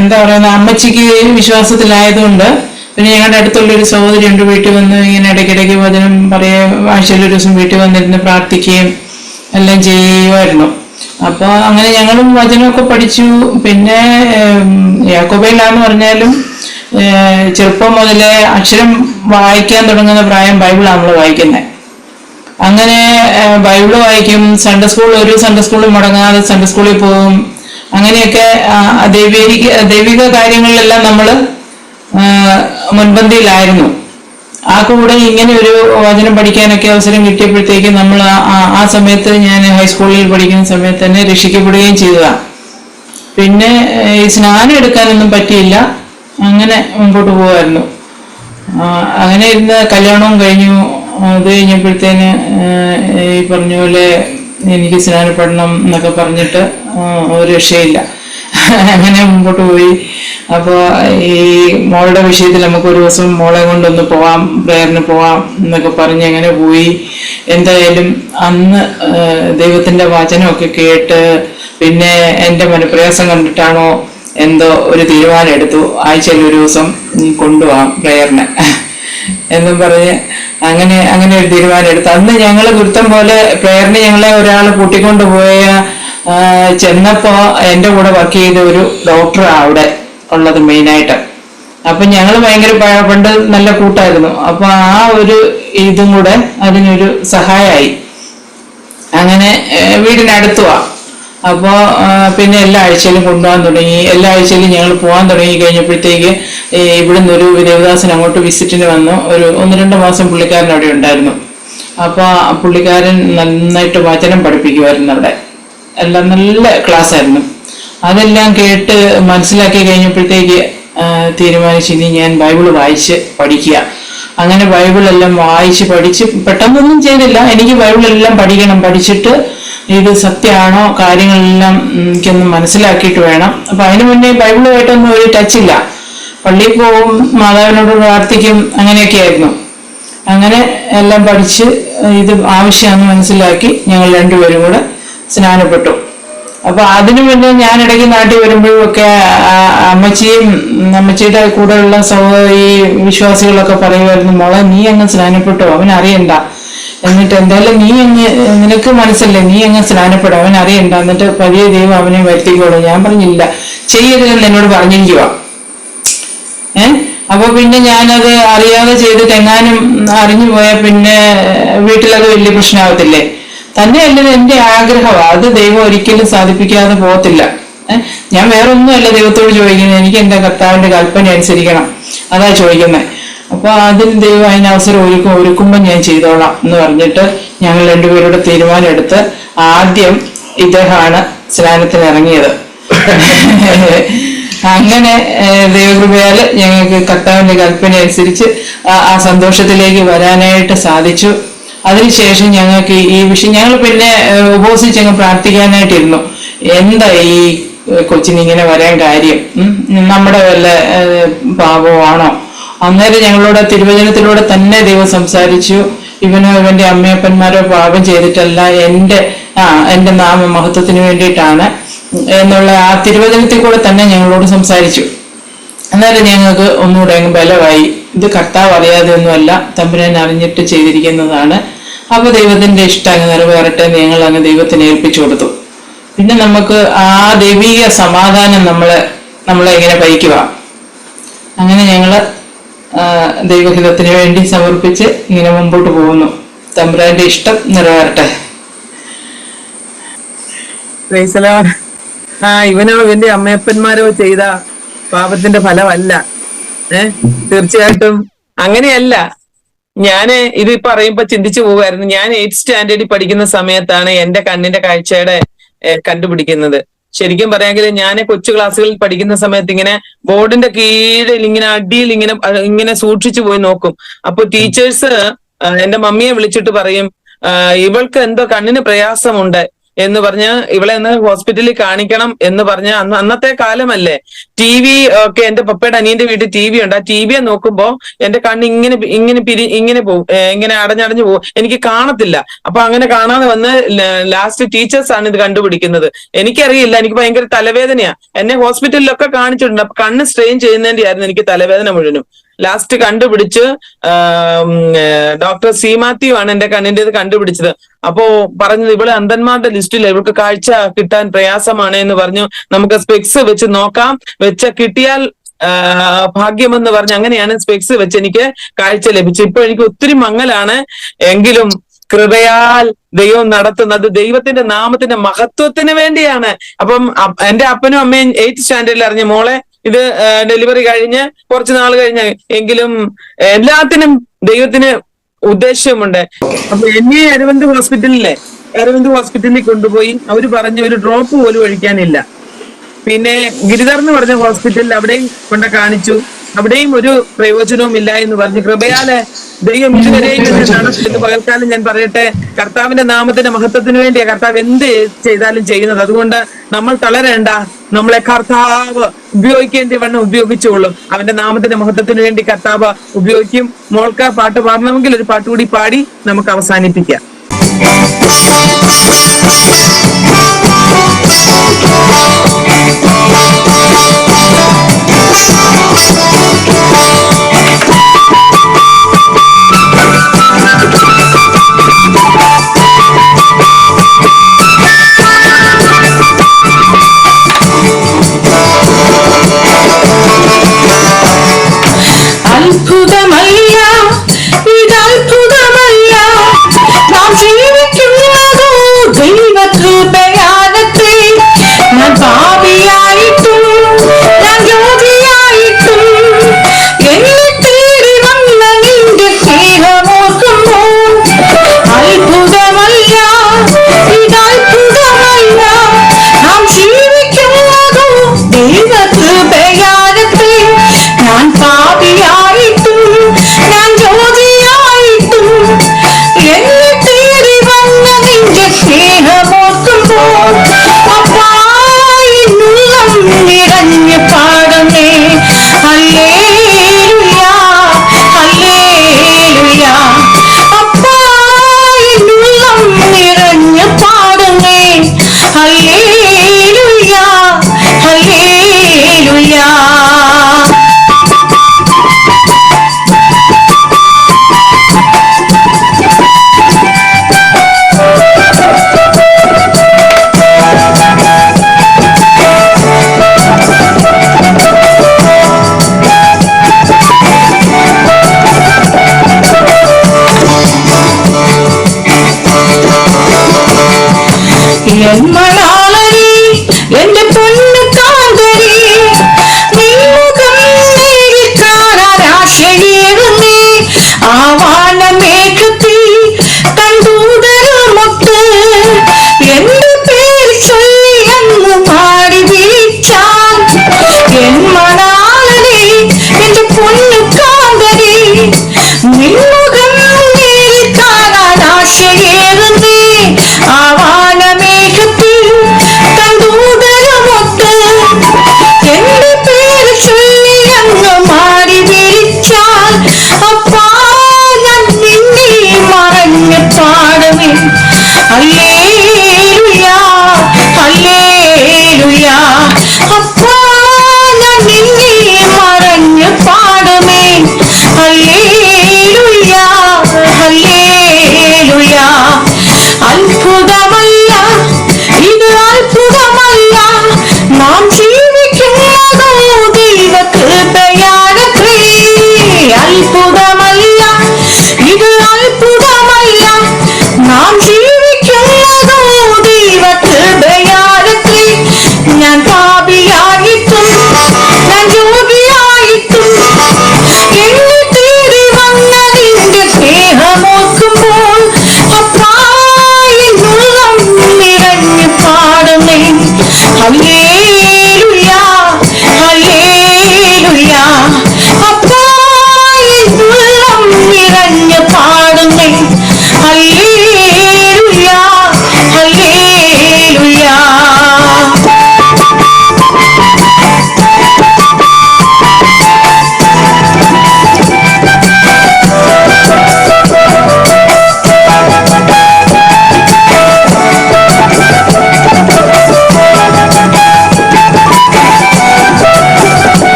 എന്താ പറയുന്ന അമ്മച്ചിക്ക് വിശ്വാസത്തിലായതുകൊണ്ട് പിന്നെ ഞങ്ങളുടെ അടുത്തുള്ളൊരു സഹോദരി ഉണ്ട്, വീട്ടിൽ വന്ന് ഇങ്ങനെ ഇടയ്ക്കിടയ്ക്ക് വചനം ആഴ്ചയിൽ ഒരു ദിവസം വീട്ടിൽ വന്നിരുന്ന് പ്രാർത്ഥിക്കുകയും എല്ലാം ചെയ്യുമായിരുന്നു. അപ്പൊ അങ്ങനെ ഞങ്ങളും വചനമൊക്കെ പഠിച്ചു. പിന്നെ യാക്കോബയിലാന്ന് പറഞ്ഞാലും ചെറുപ്പം മുതലേ അക്ഷരം വായിക്കാൻ തുടങ്ങുന്ന പ്രായം ബൈബിളാണ് നമ്മൾ വായിക്കുന്നത്. അങ്ങനെ ബൈബിള് വായിക്കും. സൺഡേ സ്കൂളിൽ മുടങ്ങാതെ സൺഡേ സ്കൂളിൽ പോകും. അങ്ങനെയൊക്കെ ദൈവിക കാര്യങ്ങളിലെല്ലാം നമ്മൾ മുൻപന്തിയിലായിരുന്നു. ആ കൂടെ ഇങ്ങനെ ഒരു വചനം പഠിക്കാനൊക്കെ അവസരം കിട്ടിയപ്പോഴത്തേക്ക് നമ്മൾ ആ സമയത്ത് ഞാൻ ഹൈസ്കൂളിൽ പഠിക്കുന്ന സമയത്ത് തന്നെ രക്ഷിക്കപ്പെടുകയും ചെയ്തതാണ്. പിന്നെ ഈ സ്നാനം എടുക്കാനൊന്നും പറ്റിയില്ല. അങ്ങനെ മുമ്പോട്ട് പോകുമായിരുന്നു. അങ്ങനെ ഇരുന്ന് കല്യാണവും കഴിഞ്ഞു. അത് കഴിഞ്ഞപ്പോഴത്തേന് ഈ പറഞ്ഞ പോലെ എനിക്ക് സ്നാനപ്പെടണം എന്നൊക്കെ പറഞ്ഞിട്ട് ഒരു രക്ഷയില്ല. അങ്ങനെ മുമ്പോട്ട് പോയി. അപ്പോൾ ഈ മോളുടെ വിഷയത്തിൽ നമുക്ക് ഒരു ദിവസം മോളെ കൊണ്ടൊന്ന് പോവാം, പ്രേയറിന് പോവാം എന്നൊക്കെ പറഞ്ഞ് അങ്ങനെ പോയി. എന്തായാലും അന്ന് ദൈവത്തിന്റെ വചനമൊക്കെ കേട്ട് പിന്നെ എൻ്റെ മനപ്രയാസം കണ്ടിട്ടാണോ എന്തോ ഒരു തീരുമാനം എടുത്തു, ആഴ്ചയിൽ ഒരു ദിവസം കൊണ്ടുപോവാം പ്രേയറിന് എന്നും പറഞ്ഞ് അങ്ങനെ ഒരു തീരുമാനം എടുത്തു. അന്ന് ഞങ്ങൾ ഗുരുത്തം പോലെ പ്രേയറിന് ഞങ്ങളെ ഒരാൾ കൂട്ടിക്കൊണ്ട് പോയ ചെന്നപ്പോ എൻ്റെ കൂടെ വർക്ക് ചെയ്ത ഒരു ഡോക്ടറാണ് അവിടെ ഉള്ളത് മെയിനായിട്ട്. അപ്പൊ ഞങ്ങൾ ഭയങ്കര പണ്ട് നല്ല കൂട്ടായിരുന്നു. അപ്പൊ ആ ഒരു ഇതും കൂടെ അതിനൊരു സഹായമായി. അങ്ങനെ വീടിനടുത്തുവാ. അപ്പോൾ പിന്നെ എല്ലാ ആഴ്ചയിലും കൊണ്ടുപോകാൻ തുടങ്ങി. എല്ലാ ആഴ്ചയിലും ഞങ്ങൾ പോകാൻ തുടങ്ങി കഴിഞ്ഞപ്പോഴത്തേക്ക് ഇവിടുന്ന് ഒരു ദേവദാസൻ അങ്ങോട്ട് വിസിറ്റിന് വന്നു. ഒരു 1-2 മാസം പുള്ളിക്കാരൻ അവിടെ ഉണ്ടായിരുന്നു. അപ്പോൾ പുള്ളിക്കാരൻ നന്നായിട്ട് വചനം പഠിപ്പിക്കുമായിരുന്നു. അവിടെ എല്ലാം നല്ല ക്ലാസ് ആയിരുന്നു. അതെല്ലാം കേട്ട് മനസ്സിലാക്കി കഴിഞ്ഞപ്പോഴത്തേക്ക് തീരുമാനിച്ചു ഇനി ഞാൻ ബൈബിള് വായിച്ച് പഠിക്കുക. അങ്ങനെ ബൈബിളെല്ലാം വായിച്ച് പഠിച്ച് പെട്ടെന്നൊന്നും ചെയ്തില്ല. എനിക്ക് ബൈബിളെല്ലാം പഠിക്കണം. പഠിച്ചിട്ട് ഇത് സത്യമാണോ കാര്യങ്ങളെല്ലാം എനിക്കൊന്ന് മനസ്സിലാക്കിയിട്ട് വേണം. അപ്പൊ അതിനു മുന്നേ ബൈബിളുമായിട്ടൊന്നും ഒരു ടച്ചില്ല. പള്ളിയിൽ പോവും, മാതാവിനോട് പ്രാർത്ഥിക്കും, അങ്ങനെയൊക്കെ ആയിരുന്നു. അങ്ങനെ എല്ലാം പഠിച്ച് ഇത് ആവശ്യമാണെന്ന് മനസ്സിലാക്കി ഞങ്ങൾ രണ്ടുപേരും കൂടെ സ്നാനപ്പെട്ടു. അപ്പൊ അതിനു മുന്നേ ഞാൻ ഇടയ്ക്ക് നാട്ടിൽ വരുമ്പോഴൊക്കെ അമ്മച്ചിയുടെ കൂടെയുള്ള ഈ വിശ്വാസികളൊക്കെ പറയുമായിരുന്നു, മോളെ നീ അങ്ങ് സ്നാനപ്പെട്ടു, അവനറിയണ്ട. എന്നിട്ട് എന്തായാലും നിനക്ക് മനസ്സല്ലേ, നീ അങ്ങ് സ്നാനപ്പെടും, അവൻ അറിയണ്ട. എന്നിട്ട് പതിയെ ദൈവം അവനെ വരുത്തിക്കോളൂ. ഞാൻ പറഞ്ഞില്ല, ചെയ്യരുതെന്ന് എന്നോട് പറഞ്ഞിരിക്കുവാ. അപ്പൊ പിന്നെ ഞാനത് അറിയാതെ ചെയ്തിട്ട് എങ്ങാനും അറിഞ്ഞു പോയാൽ പിന്നെ വീട്ടിലത് വലിയ പ്രശ്നമാവത്തില്ലേ. തന്നെയല്ലത് എന്റെ ആഗ്രഹമാണ്. അത് ദൈവം ഒരിക്കലും സാധിപ്പിക്കാതെ പോകത്തില്ല. ഞാൻ വേറെ ഒന്നുമല്ല ദൈവത്തോട് ചോദിക്കുന്നത്, എനിക്ക് എന്റെ കർത്താവിന്റെ കൽപ്പന അനുസരിക്കണം, അതാ ചോദിക്കുന്നത്. അപ്പൊ അതിന് ദൈവം അതിന് അവസരം ഒരുക്കുമ്പോൾ ഞാൻ ചെയ്തോളാം എന്ന് പറഞ്ഞിട്ട് ഞങ്ങൾ രണ്ടുപേരുടെ തീരുമാനം എടുത്ത് ആദ്യം ഇദ്ദേഹമാണ് സ്നാനത്തിന് ഇറങ്ങിയത്. അങ്ങനെ ദൈവകൃപയാല് ഞങ്ങൾക്ക് കർത്താവിന്റെ കൽപ്പന അനുസരിച്ച് ആ സന്തോഷത്തിലേക്ക് വരാനായിട്ട് സാധിച്ചു. അതിനുശേഷം ഞങ്ങൾക്ക് ഈ വിഷയം ഞങ്ങൾ പിന്നെ ഉപവസിച്ച് ഞങ്ങൾ പ്രാർത്ഥിക്കാനായിട്ടിരുന്നു. എന്താ ഈ കൊച്ചിനിങ്ങനെ വരാൻ കാര്യം, നമ്മുടെ വല്ല പാപമാണോ? അന്നേരം ഞങ്ങളോട് തിരുവചനത്തിലൂടെ തന്നെ ദൈവം സംസാരിച്ചു. ഇവനോ ഇവന്റെ അമ്മയപ്പന്മാരോ പാപം ചെയ്തിട്ടല്ല, എന്റെ നാമമഹത്വത്തിന് വേണ്ടിയിട്ടാണ് എന്നുള്ള ആ തിരുവചനത്തിൽ കൂടെ തന്നെ ഞങ്ങളോട് സംസാരിച്ചു. അന്നേരം ഞങ്ങൾക്ക് ഒന്നുകൂടെ അങ്ങ് ബലമായി. ഇത് കർത്താവ് അറിയാതെ ഒന്നുമല്ല, തമ്പുരാൻ അറിഞ്ഞിട്ട് ചെയ്തിരിക്കുന്നതാണ്. അപ്പൊ ദൈവത്തിന്റെ ഇഷ്ടം അങ്ങ് നിറവേറട്ടെ എന്ന് ഞങ്ങൾ അങ്ങ് ദൈവത്തിന് ഏൽപ്പിച്ചു കൊടുത്തു. പിന്നെ നമുക്ക് ആ ദൈവീക സമാധാനം നമ്മളെ ഇങ്ങനെ ഭരിക്കുക. അങ്ങനെ ഞങ്ങള് ദൈവഹിതത്തിന് വേണ്ടി സമർപ്പിച്ച് ഇങ്ങനെ മുമ്പോട്ട് പോകുന്നു. തമ്പുരാന്റെ ഇഷ്ടം നിറവേറട്ടെ. ഇവനോ ഇവന്റെ അമ്മയപ്പന്മാരോ ചെയ്ത പാപത്തിന്റെ ഫലമല്ല. തീർച്ചയായിട്ടും അങ്ങനെയല്ല. ഞാന് ഇത് പറയുമ്പോ ചിന്തിച്ചു പോവുമായിരുന്നു. ഞാൻ 8th സ്റ്റാൻഡേർഡിൽ പഠിക്കുന്ന സമയത്താണ് എന്റെ കണ്ണിന്റെ കാഴ്ചയുടെ കണ്ടുപിടിക്കുന്നത്. ശരിക്കും പറയാമെങ്കിൽ ഞാൻ കൊച്ചു ക്ലാസ്സുകളിൽ പഠിക്കുന്ന സമയത്ത് ഇങ്ങനെ ബോർഡിന്റെ കീഴിൽ ഇങ്ങനെ അടിയിൽ ഇങ്ങനെ സൂക്ഷിച്ചു പോയി നോക്കും. അപ്പൊ ടീച്ചേഴ്സ് എന്റെ മമ്മിയെ വിളിച്ചിട്ട് പറയും, ഇവൾക്ക് എന്തോ കണ്ണിന് പ്രയാസമുണ്ട് എന്ന് പറഞ്ഞ് ഇവളെ ഒന്ന് ഹോസ്പിറ്റലിൽ കാണിക്കണം എന്ന് പറഞ്ഞ് അന്നത്തെ കാലമല്ലേ, TV ഒക്കെ എന്റെ പപ്പയുടെ അനിയന്റെ വീട്ടിൽ TV ഉണ്ട്. ആ TVയെ നോക്കുമ്പോ എന്റെ കണ്ണ് ഇങ്ങനെ പോകും, ഇങ്ങനെ അടഞ്ഞടഞ്ഞു പോകും, എനിക്ക് കാണത്തില്ല. അപ്പൊ അങ്ങനെ കാണാതെ വന്ന് ലാസ്റ്റ് ടീച്ചേഴ്സ് ആണ് ഇത് കണ്ടുപിടിക്കുന്നത്. എനിക്കറിയില്ല, എനിക്ക് ഭയങ്കര തലവേദനയാ. എന്നെ ഹോസ്പിറ്റലിലൊക്കെ കാണിച്ചിട്ടുണ്ട്. അപ്പൊ കണ്ണ് സ്ട്രെയിൻ ചെയ്യുന്നതിന്റെ ആയിരുന്നു എനിക്ക് തലവേദന മുഴുവനും. ലാസ്റ്റ് കണ്ടുപിടിച്ച് ഡോക്ടർ സി മാത്യു ആണ് എന്റെ കണ്ണിന്റെ ഇത് കണ്ടുപിടിച്ചത്. അപ്പോ പറഞ്ഞത് ഇവള് അന്ധന്മാരുടെ ലിസ്റ്റിൽ ഇവൾക്ക് കാഴ്ച കിട്ടാൻ പ്രയാസമാണ് എന്ന് പറഞ്ഞു. നമുക്ക് സ്പെക്സ് വെച്ച് നോക്കാം, കിട്ടിയാൽ ഭാഗ്യമെന്ന് പറഞ്ഞ് അങ്ങനെയാണ് സ്പെക്സ് വെച്ച് എനിക്ക് കാഴ്ച ലഭിച്ചത്. ഇപ്പൊ എനിക്ക് ഒത്തിരി മങ്ങലാണ്. എങ്കിലും കൃപയാൽ ദൈവം നടത്തുന്നത് ദൈവത്തിന്റെ നാമത്തിന്റെ മഹത്വത്തിന് വേണ്ടിയാണ്. അപ്പം എന്റെ അപ്പനും അമ്മയും 8th സ്റ്റാൻഡേർഡിൽ അറിഞ്ഞ മോളെ ഇത് ഡെലിവറി കഴിഞ്ഞ് കുറച്ച് നാൾ കഴിഞ്ഞ്, എങ്കിലും എല്ലാത്തിനും ദൈവത്തിന് ഉദ്ദേശമുണ്ട്. അപ്പൊ എന്നെ അരവിന്ദ് ഹോസ്പിറ്റലിൽ കൊണ്ടുപോയി. അവര് പറഞ്ഞു ഒരു ഡ്രോപ്പ് പോലും ഒഴിക്കാനില്ല. പിന്നെ ഗിരിധർ എന്ന് പറഞ്ഞ ഹോസ്പിറ്റലിൽ അവിടെയും കൊണ്ട് കാണിച്ചു. അവിടെയും ഒരു പ്രയോജനവും ഇല്ല എന്ന് പറഞ്ഞു. കൃപയാല് ദൈവം ഇതുവരെയും നടത്തുന്നത്. പകൽക്കാലം ഞാൻ പറയട്ടെ, കർത്താവിന്റെ നാമത്തിന്റെ മഹത്വത്തിന് വേണ്ടിയാ കർത്താവ് എന്ത് ചെയ്താലും ചെയ്യുന്നത്. അതുകൊണ്ട് നമ്മൾ തളരേണ്ട. നമ്മളെ കർത്താവ് ഉപയോഗിക്കേണ്ടി വണ്ണം ഉപയോഗിച്ചോളും. അവന്റെ നാമത്തിന്റെ മഹത്വത്തിന് വേണ്ടി കർത്താവ് ഉപയോഗിക്കും. മോൾക്ക് പാട്ട് പാടണമെങ്കിൽ ഒരു പാട്ട് കൂടി പാടി നമുക്ക് അവസാനിപ്പിക്കാം. അത്ഭുതമല്ല, ഇതത്ഭുതമല്ല, നാം ജീവിക്കുന്നതോ ദൈവകൃപയാലത്രേ. ഞാൻ പാപിയായിട്ടും ഞാൻ രോഗിയായിട്ടും എന്നെ തേടി വന്ന നിന്റെ സ്നേഹമോർക്കുമ്പോൾ അത്ഭുതമല്ല, ഇതത്ഭുതമല്ല, നാം ജീവിക്കുന്നതോ ദൈവകൃപയാലത്രേ. ഞാൻ പാപിയായിട്ടും ഞാൻ ജ്യോതിയായിട്ടും എന്നെ തേടി വന്ന നിന്റെ സ്നേഹമോർക്കുമ്പോൾ അപ്പായിനുള്ളം നിറഞ്ഞു പാടുന്നേ ഹല്ലേലൂയ, ഹല്ലേലൂയ. അപ്പായിനുള്ളം നിറഞ്ഞു പാടുന്നേ ഹല്ലേലൂയ, ഹല്ലേലൂയ. എന്മണാളരി എന്റെ പൊന്നു കാന്തരി, നിൻമുഖം നേരിൽ കാണാൻ ആശയേറുന്നേ.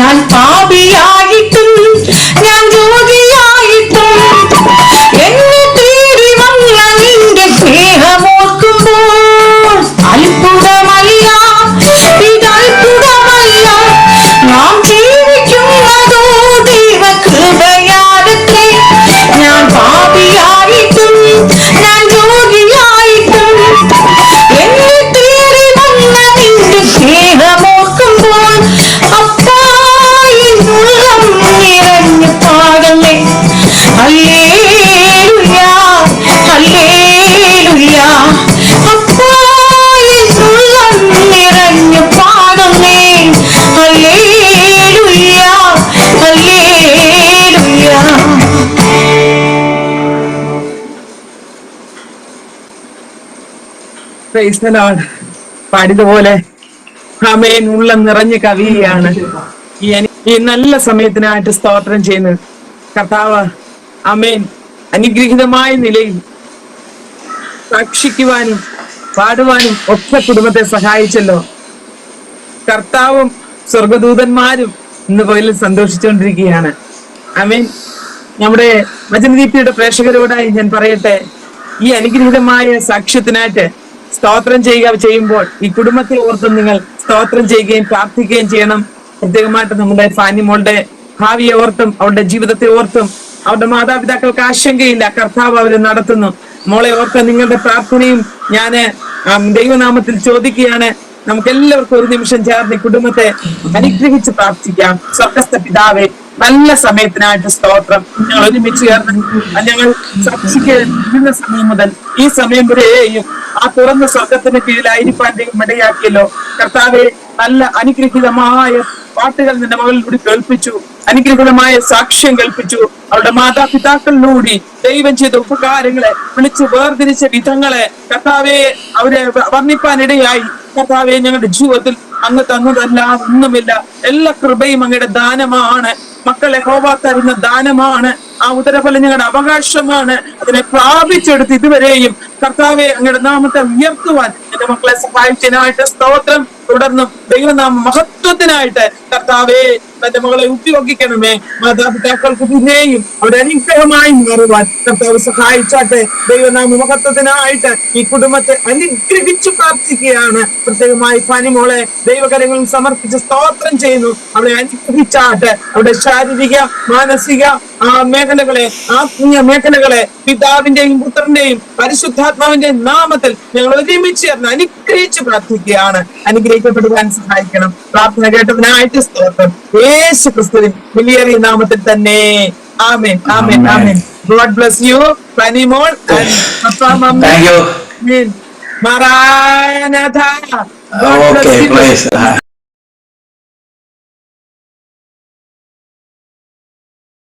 ഞാൻ പാപിയായിട്ടും ഞാൻ രോഗിയായിട്ടും എന്നെ തേടി വന്ന നിന്റെ സ്നേഹമോർക്കുമ്പോൾ അത്ഭുതമല്ല, ഇതത്ഭുതമല്ല. നാം ജീവിക്കുന്നതോ ദൈവകൃപയാലത്രേ. ഞാൻ പാപിയായിട്ടും ഞാൻ രോഗിയായിട്ടും എന്നെ തേടി വന്ന നിന്റെ സ്നേഹമോർക്കുമ്പോൾ അപ്പാ എന്നുള്ളം നിറഞ്ഞു പാടല്ലേ. Hallelujah, hallelujah. അപ്പാ എന്നുള്ളം നിറഞ്ഞു പാടല്ലേ. Hallelujah, hallelujah. Praise the Lord. പാടിയതുപോലെ ആമേൻ, ഉള്ളം നിറഞ്ഞ് കവിയാണ്. ഈ നല്ല സമയത്തിനായിട്ട് സ്തോത്രം ചെയ്യുന്നു കർത്താവ്. ആമേൻ, അനുഗ്രഹീതമായ നിലയിൽ സാക്ഷിക്കുവാനും പാടുവാനും ഒക്കെ കുടുംബത്തെ സഹായിച്ചല്ലോ. കർത്താവും സ്വർഗദൂതന്മാരും ഇന്ന് പോലും സന്തോഷിച്ചുകൊണ്ടിരിക്കുകയാണ്. ആമേൻ. നമ്മുടെ വചനദീപ്തിയുടെ പ്രേക്ഷകരോടായി ഞാൻ പറയട്ടെ, ഈ അനുഗ്രഹീതമായ സാക്ഷ്യത്തിനായിട്ട് സ്തോത്രം ചെയ്യുമ്പോൾ ഈ കുടുംബത്തെ ഓർത്തും നിങ്ങൾ സ്തോത്രം ചെയ്യുകയും പ്രാർത്ഥിക്കുകയും ചെയ്യണം. പ്രത്യേകമായിട്ട് നമ്മുടെ ഫാനിമോളുടെ ഭാവിയെ ഓർത്തും അവരുടെ ജീവിതത്തെ ഓർത്തും അവരുടെ മാതാപിതാക്കൾക്ക് ആശങ്കയില്ല, കർത്താവ് അവരെ നടത്തുന്നു. മോളെ ഓർത്ത് നിങ്ങളുടെ പ്രാർത്ഥനയും ഞാന് ദൈവനാമത്തിൽ ചോദിക്കുകയാണ്. നമുക്ക് എല്ലാവർക്കും ഒരു നിമിഷം ചേർന്ന് ഈ കുടുംബത്തെ അനുഗ്രഹിച്ച് പ്രാർത്ഥിക്കാം. സ്വർഗ്ഗസ്ഥ പിതാവേ, നല്ല സമയത്തിനായിട്ട് സ്തോത്രം. ഞങ്ങൾ ഒരുമിച്ച് ചേർന്ന് ഞങ്ങൾ സാക്ഷിക്കുന്ന സമയം മുതൽ ഈ സമയം വരെയും ആ തുറന്ന സ്വർഗത്തിന് കീഴിലായിരിക്കാൻ ദൈവം ഇടയാക്കിയല്ലോ. കർത്താവെ, നല്ല അനുഗ്രഹീതമായ പാട്ടുകൾ നിന്റെ മകളിലൂടെ കേൾപ്പിച്ചു, അനുഗ്രഹീതമായ സാക്ഷ്യം കേൾപ്പിച്ചു. അവരുടെ മാതാപിതാക്കളിലൂടെ ദൈവം ചെയ്ത ഉപകാരങ്ങളെ വിളിച്ചു വേർതിരിച്ച വിധങ്ങളെ കർത്താവെ അവരെ വർണ്ണിപ്പാനിടയായി. കർത്താവെ, ഞങ്ങളുടെ ജീവിതത്തിൽ അങ്ങ് തന്നതല്ലാതെ ഒന്നുമില്ല. എല്ലാ കൃപയും അങ്ങയുടെ ദാനമാണ്. മക്കളെ യഹോവ തരുന്ന ദാനമാണ്. ആ ഉദരഫലം ഞങ്ങളുടെ അവകാശമാണ്. അതിനെ പ്രാപിച്ചെടുത്ത് ഇതുവരെയും കർത്താവെ അങ്ങയുടെ നാമത്തെ ഉയർത്തുവാൻ എന്റെ മക്കളെ സഹായിച്ചതിനായിട്ട് സ്തോത്രം. തുടർന്നും ദൈവനാമ മഹത്വത്തിനായിട്ട് കർത്താവെ തന്റെ മകളെ ഉപയോഗിക്കണമേ. മാതാപിതാക്കൾക്ക് പിന്നെയും അവരുടെ അനുഗ്രഹമായി മാറുവാൻ കർത്താവ് സഹായിച്ചാട്ടെ. ദൈവനാമ മഹത്വത്തിനായിട്ട് ഈ കുടുംബത്തെ അനുഗ്രഹിച്ചു പ്രാർത്ഥിക്കുകയാണ്. പ്രത്യേകമായി ഫാനിമോളെ ദൈവകരങ്ങളിൽ സമർപ്പിച്ച് സ്തോത്രം ചെയ്യുന്നു. അവളെ അനുഗ്രഹിച്ചാട്ടെ. അവരുടെ ശാരീരിക മാനസിക മേഖലകളെ, ആത്മീയ മേഖലകളെ പിതാവിന്റെയും പുത്രന്റെയും പരിശുദ്ധാത്മാവിന്റെയും നാമത്തിൽ ഞങ്ങൾ ഒരുമിച്ച് ചേർന്ന് അനുഗ്രഹിച്ച് പ്രാർത്ഥിക്കുകയാണ്. അനുഗ്രഹിക്കപ്പെടുവാൻ സഹായിക്കണം. പ്രാർത്ഥന കേട്ടതിനായിട്ട് സ്തോത്രം. യേശു ക്രിസ്തുവിൻ വിലയേറിയ നാമത്തിൽ തന്നെ. ആമേൻ, ആമേൻ, ആമേൻ. God bless you, Fanimol and Papa Mama. Thank you. Maranatha. God bless you.